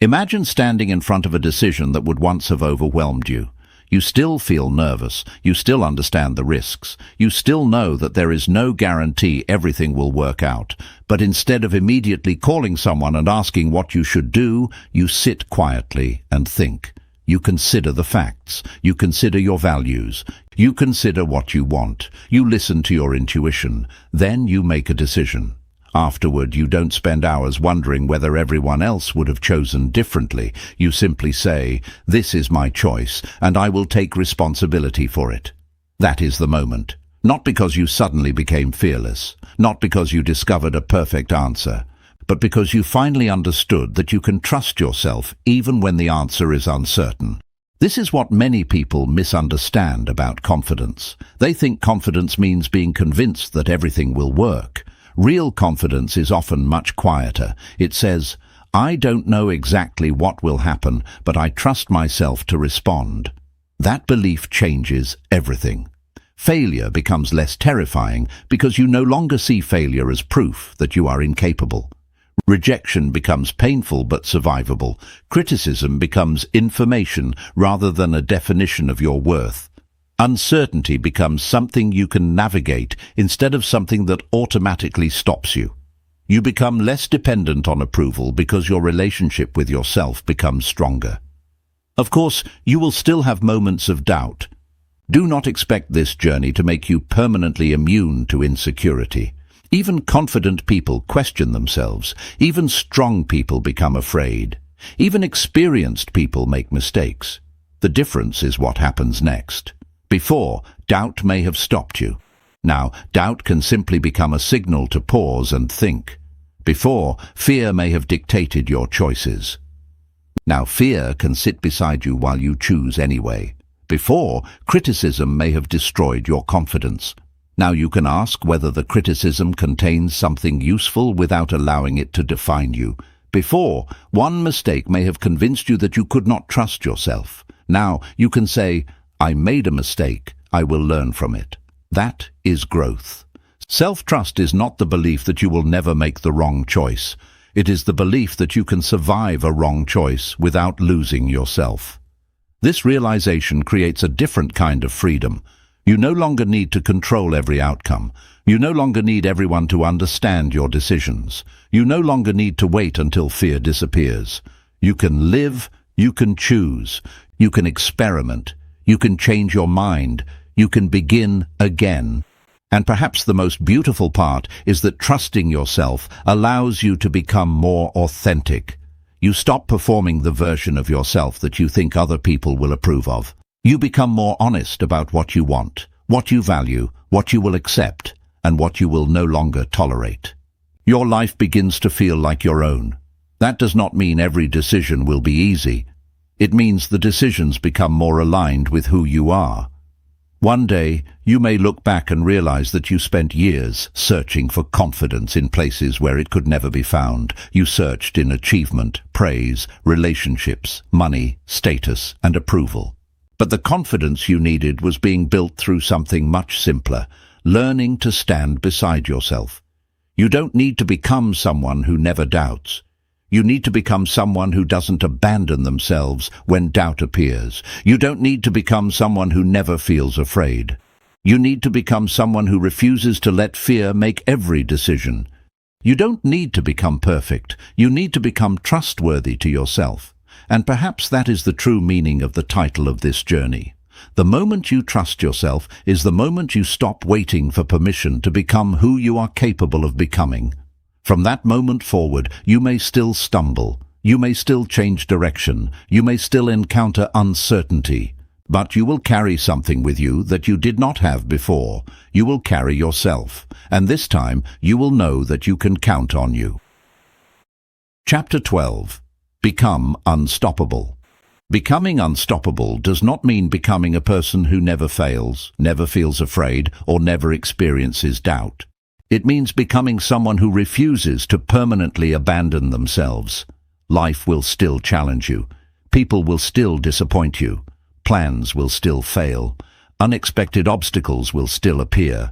Imagine standing in front of a decision that would once have overwhelmed you. You still feel nervous. You still understand the risks. You still know that there is no guarantee everything will work out. But instead of immediately calling someone and asking what you should do, you sit quietly and think. You consider the facts. You consider your values. You consider what you want. You listen to your intuition. Then you make a decision. Afterward, you don't spend hours wondering whether everyone else would have chosen differently. You simply say, "This is my choice, and I will take responsibility for it." That is the moment. Not because you suddenly became fearless, not because you discovered a perfect answer, but because you finally understood that you can trust yourself even when the answer is uncertain. This is what many people misunderstand about confidence. They think confidence means being convinced that everything will work. Real confidence is often much quieter. It says, "I don't know exactly what will happen, but I trust myself to respond." That belief changes everything. Failure becomes less terrifying because you no longer see failure as proof that you are incapable. Rejection becomes painful but survivable. Criticism becomes information rather than a definition of your worth. Uncertainty becomes something you can navigate instead of something that automatically stops you. You become less dependent on approval because your relationship with yourself becomes stronger. Of course, you will still have moments of doubt. Do not expect this journey to make you permanently immune to insecurity. Even confident people question themselves. Even strong people become afraid. Even experienced people make mistakes. The difference is what happens next. Before, doubt may have stopped you. Now, doubt can simply become a signal to pause and think. Before, fear may have dictated your choices. Now, fear can sit beside you while you choose anyway. Before, criticism may have destroyed your confidence. Now you can ask whether the criticism contains something useful without allowing it to define you. Before, one mistake may have convinced you that you could not trust yourself. Now you can say, "I made a mistake, I will learn from it." That is growth. Self-trust is not the belief that you will never make the wrong choice. It is the belief that you can survive a wrong choice without losing yourself. This realization creates a different kind of freedom. You no longer need to control every outcome. You no longer need everyone to understand your decisions. You no longer need to wait until fear disappears. You can live, you can choose, you can experiment, you can change your mind, you can begin again. And perhaps the most beautiful part is that trusting yourself allows you to become more authentic. You stop performing the version of yourself that you think other people will approve of. You become more honest about what you want, what you value, what you will accept, and what you will no longer tolerate. Your life begins to feel like your own. That does not mean every decision will be easy. It means the decisions become more aligned with who you are. One day, you may look back and realize that you spent years searching for confidence in places where it could never be found. You searched in achievement, praise, relationships, money, status, and approval. But the confidence you needed was being built through something much simpler, learning to stand beside yourself. You don't need to become someone who never doubts. You need to become someone who doesn't abandon themselves when doubt appears. You don't need to become someone who never feels afraid. You need to become someone who refuses to let fear make every decision. You don't need to become perfect. You need to become trustworthy to yourself. And perhaps that is the true meaning of the title of this journey. The moment you trust yourself is the moment you stop waiting for permission to become who you are capable of becoming. From that moment forward, you may still stumble, you may still change direction, you may still encounter uncertainty, but you will carry something with you that you did not have before. You will carry yourself, and this time you will know that you can count on you. Chapter 12. Become unstoppable. Becoming unstoppable does not mean becoming a person who never fails, never feels afraid, or never experiences doubt. It means becoming someone who refuses to permanently abandon themselves. Life will still challenge you. People will still disappoint you. Plans will still fail. Unexpected obstacles will still appear.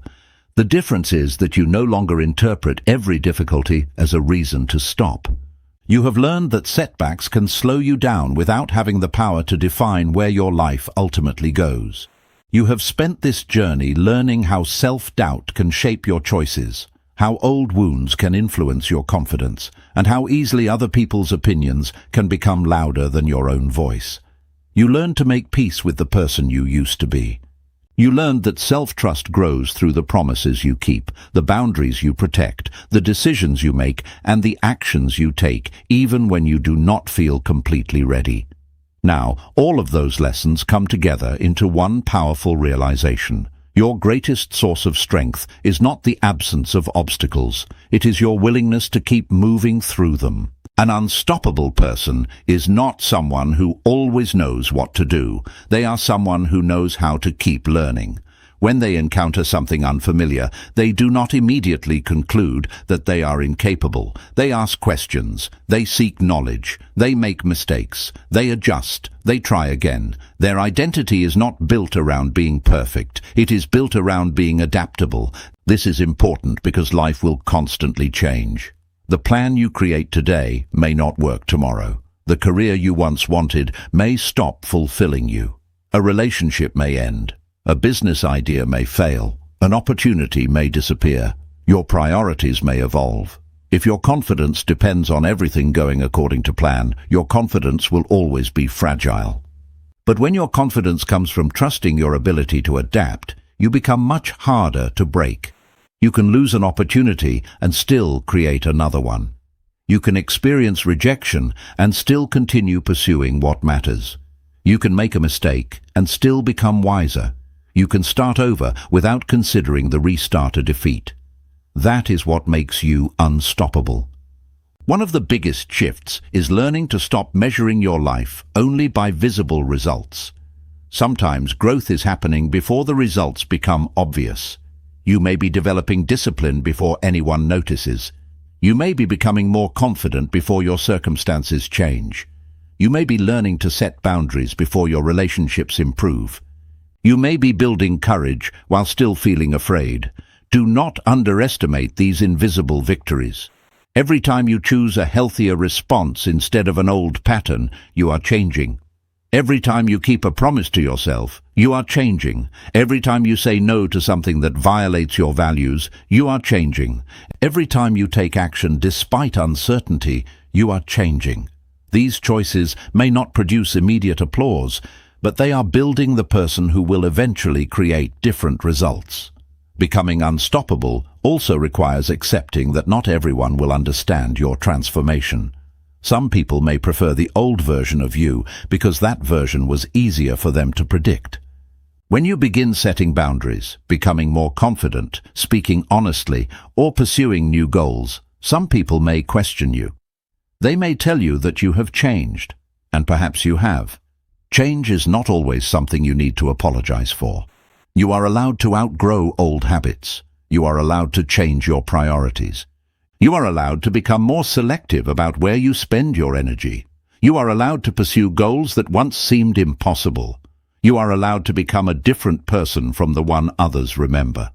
The difference is that you no longer interpret every difficulty as a reason to stop. You have learned that setbacks can slow you down without having the power to define where your life ultimately goes. You have spent this journey learning how self-doubt can shape your choices, how old wounds can influence your confidence, and how easily other people's opinions can become louder than your own voice. You learned to make peace with the person you used to be. You learned that self-trust grows through the promises you keep, the boundaries you protect, the decisions you make, and the actions you take, even when you do not feel completely ready. Now, all of those lessons come together into one powerful realization. Your greatest source of strength is not the absence of obstacles. It is your willingness to keep moving through them. An unstoppable person is not someone who always knows what to do. They are someone who knows how to keep learning. When they encounter something unfamiliar, they do not immediately conclude that they are incapable. They ask questions. They seek knowledge. They make mistakes. They adjust. They try again. Their identity is not built around being perfect. It is built around being adaptable. This is important because life will constantly change. The plan you create today may not work tomorrow. The career you once wanted may stop fulfilling you. A relationship may end. A business idea may fail. An opportunity may disappear. Your priorities may evolve. If your confidence depends on everything going according to plan, your confidence will always be fragile. But when your confidence comes from trusting your ability to adapt, you become much harder to break. You can lose an opportunity and still create another one. You can experience rejection and still continue pursuing what matters. You can make a mistake and still become wiser. You can start over without considering the restart a defeat. That is what makes you unstoppable. One of the biggest shifts is learning to stop measuring your life only by visible results. Sometimes growth is happening before the results become obvious. You may be developing discipline before anyone notices. You may be becoming more confident before your circumstances change. You may be learning to set boundaries before your relationships improve. You may be building courage while still feeling afraid. Do not underestimate these invisible victories. Every time you choose a healthier response instead of an old pattern, you are changing. Every time you keep a promise to yourself, you are changing. Every time you say no to something that violates your values, you are changing. Every time you take action despite uncertainty, you are changing. These choices may not produce immediate applause, but they are building the person who will eventually create different results. Becoming unstoppable also requires accepting that not everyone will understand your transformation. Some people may prefer the old version of you because that version was easier for them to predict. When you begin setting boundaries, becoming more confident, speaking honestly, or pursuing new goals, some people may question you. They may tell you that you have changed, and perhaps you have. Change is not always something you need to apologize for. You are allowed to outgrow old habits. You are allowed to change your priorities. You are allowed to become more selective about where you spend your energy. You are allowed to pursue goals that once seemed impossible. You are allowed to become a different person from the one others remember.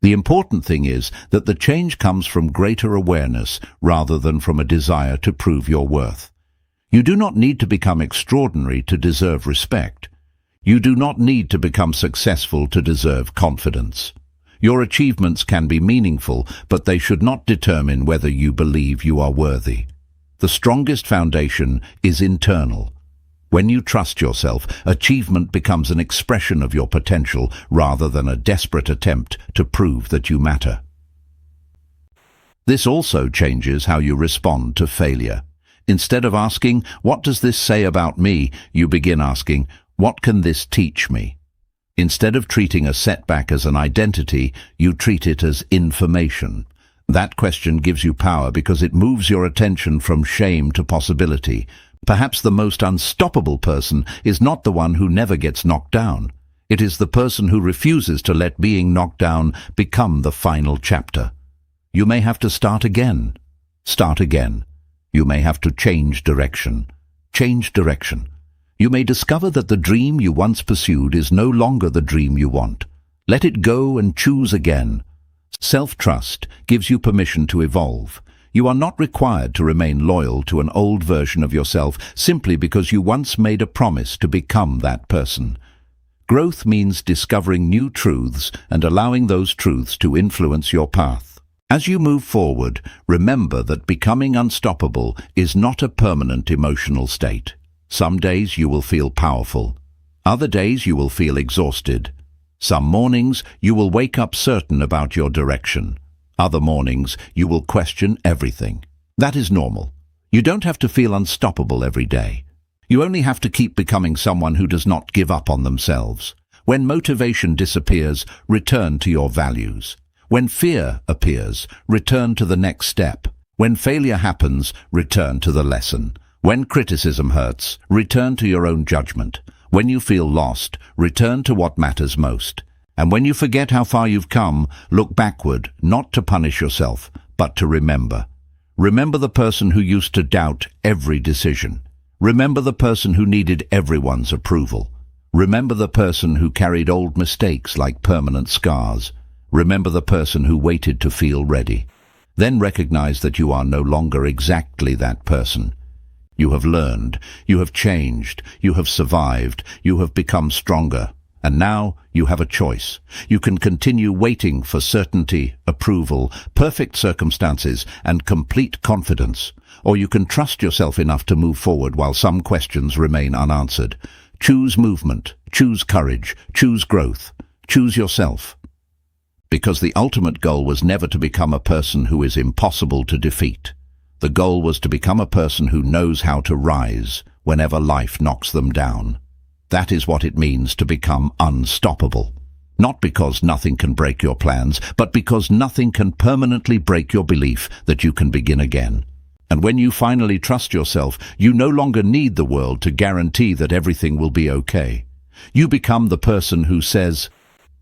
The important thing is that the change comes from greater awareness rather than from a desire to prove your worth. You do not need to become extraordinary to deserve respect. You do not need to become successful to deserve confidence. Your achievements can be meaningful, but they should not determine whether you believe you are worthy. The strongest foundation is internal. When you trust yourself, achievement becomes an expression of your potential rather than a desperate attempt to prove that you matter. This also changes how you respond to failure. Instead of asking, "What does this say about me?" you begin asking, "What can this teach me?" Instead of treating a setback as an identity, you treat it as information. That question gives you power because it moves your attention from shame to possibility. Perhaps the most unstoppable person is not the one who never gets knocked down. It is the person who refuses to let being knocked down become the final chapter. You may have to start again. Start again. You may have to change direction. Change direction. You may discover that the dream you once pursued is no longer the dream you want. Let it go and choose again. Self-trust gives you permission to evolve. You are not required to remain loyal to an old version of yourself simply because you once made a promise to become that person. Growth means discovering new truths and allowing those truths to influence your path. As you move forward, remember that becoming unstoppable is not a permanent emotional state. Some days you will feel powerful. Other days you will feel exhausted. Some mornings you will wake up certain about your direction. Other mornings you will question everything. That is normal. You don't have to feel unstoppable every day. You only have to keep becoming someone who does not give up on themselves. When motivation disappears, return to your values. When fear appears, return to the next step. When failure happens, return to the lesson. When criticism hurts, return to your own judgment. When you feel lost, return to what matters most. And when you forget how far you've come, look backward, not to punish yourself, but to remember. Remember the person who used to doubt every decision. Remember the person who needed everyone's approval. Remember the person who carried old mistakes like permanent scars. Remember the person who waited to feel ready. Then recognize that you are no longer exactly that person. You have learned, you have changed, you have survived, you have become stronger. And now you have a choice. You can continue waiting for certainty, approval, perfect circumstances, and complete confidence. Or you can trust yourself enough to move forward while some questions remain unanswered. Choose movement, choose courage, choose growth, choose yourself. Because the ultimate goal was never to become a person who is impossible to defeat. The goal was to become a person who knows how to rise whenever life knocks them down. That is what it means to become unstoppable. Not because nothing can break your plans, but because nothing can permanently break your belief that you can begin again. And when you finally trust yourself, you no longer need the world to guarantee that everything will be okay. You become the person who says,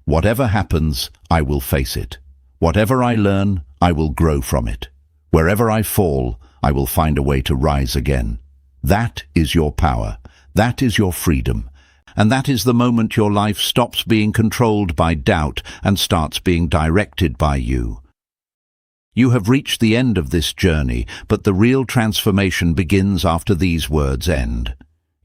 "Whatever happens, I will face it. Whatever I learn, I will grow from it. Wherever I fall, I will find a way to rise again." That is your power. That is your freedom. And that is the moment your life stops being controlled by doubt and starts being directed by you. You have reached the end of this journey, but the real transformation begins after these words end.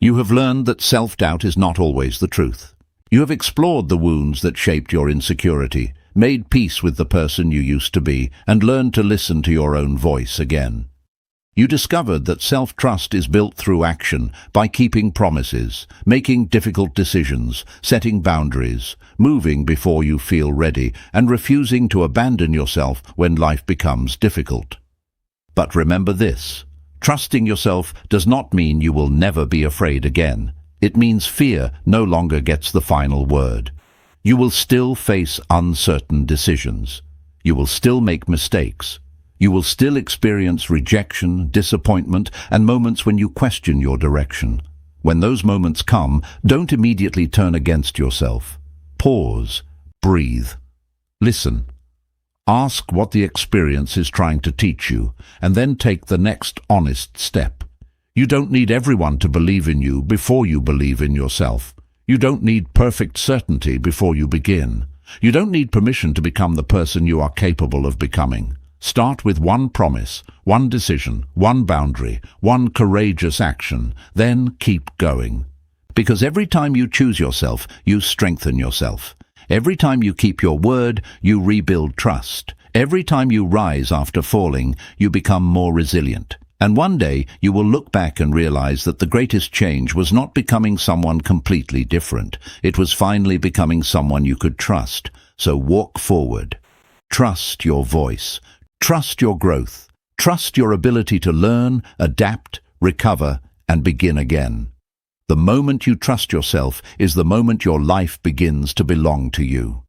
You have learned that self-doubt is not always the truth. You have explored the wounds that shaped your insecurity, made peace with the person you used to be, and learned to listen to your own voice again. You discovered that self-trust is built through action, by keeping promises, making difficult decisions, setting boundaries, moving before you feel ready, and refusing to abandon yourself when life becomes difficult. But remember this: trusting yourself does not mean you will never be afraid again. It means fear no longer gets the final word. You will still face uncertain decisions. You will still make mistakes. You will still experience rejection, disappointment, and moments when you question your direction. When those moments come, don't immediately turn against yourself. Pause, breathe, listen. Ask what the experience is trying to teach you, and then take the next honest step. You don't need everyone to believe in you before you believe in yourself. You don't need perfect certainty before you begin. You don't need permission to become the person you are capable of becoming. Start with one promise, one decision, one boundary, one courageous action, then keep going. Because every time you choose yourself, you strengthen yourself. Every time you keep your word, you rebuild trust. Every time you rise after falling, you become more resilient. And one day, you will look back and realize that the greatest change was not becoming someone completely different. It was finally becoming someone you could trust. So walk forward. Trust your voice. Trust your growth. Trust your ability to learn, adapt, recover, and begin again. The moment you trust yourself is the moment your life begins to belong to you.